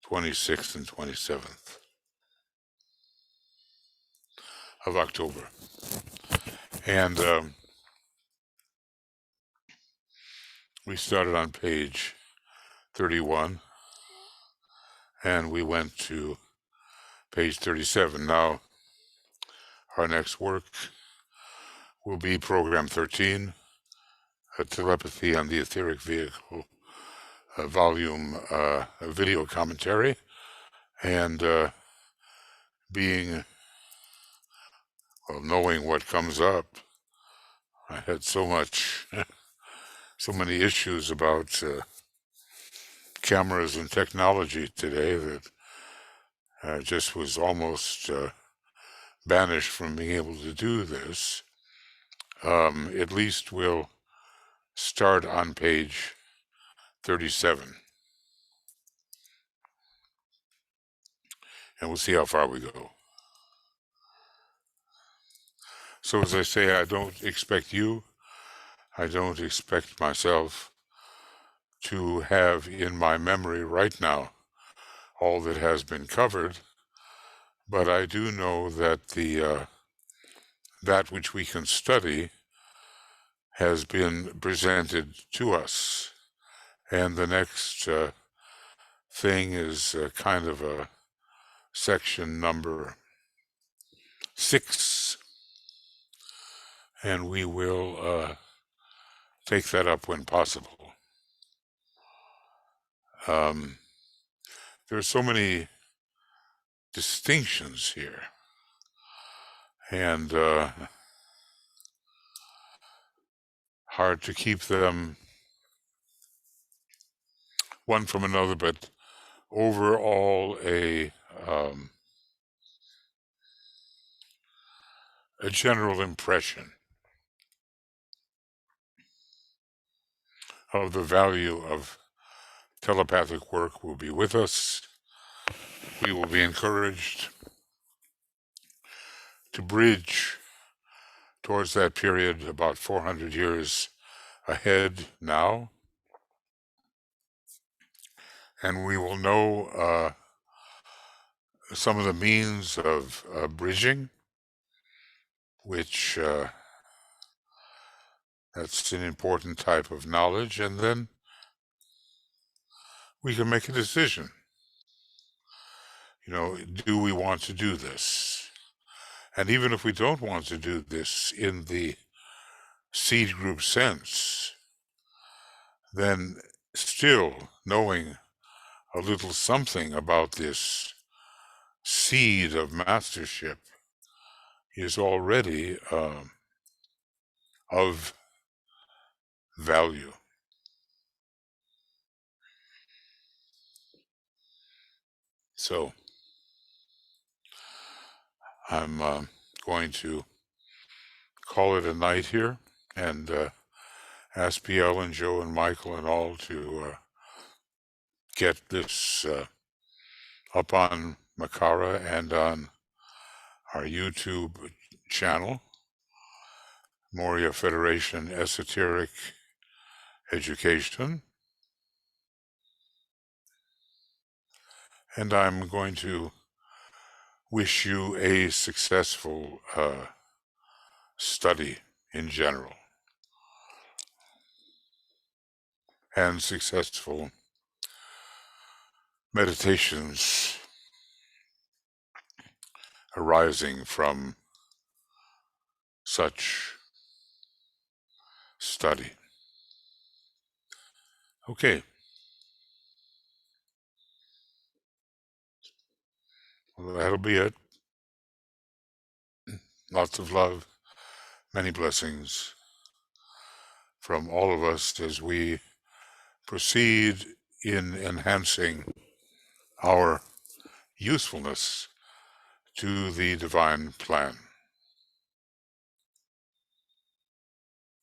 26th and 27th of October. And we started on page 31, and we went to page 37. Now, our next work will be program 13, Telepathy on the Etheric Vehicle, volume video commentary, and being, well, knowing what comes up. I had so many issues about cameras and technology today that I just was almost banished from being able to do this. At least we'll start on page 37. And we'll see how far we go. So as I say, I don't expect you, I don't expect myself to have in my memory right now all that has been covered, but I do know that the that which we can study has been presented to us. And the next thing is kind of a section number 6, and we will take that up when possible. There are so many distinctions here, and hard to keep them one from another, but overall a general impression of the value of telepathic work will be with us. We will be encouraged to bridge towards that period about 400 years ahead now, and we will know some of the means of bridging, which that's an important type of knowledge, and then we can make a decision. do we want to do this? And even if we don't want to do this in the seed group sense, then still knowing a little something about this seed of mastership is already of value. So I'm going to call it a night here and ask PL and Joe and Michael and all to get this up on Makara and on our YouTube channel, Moria Federation Esoteric Education. And I'm going to wish you a successful study in general and successful meditations arising from such study. Okay. Well, that'll be it. Lots of love, many blessings from all of us as we proceed in enhancing our usefulness to the divine plan.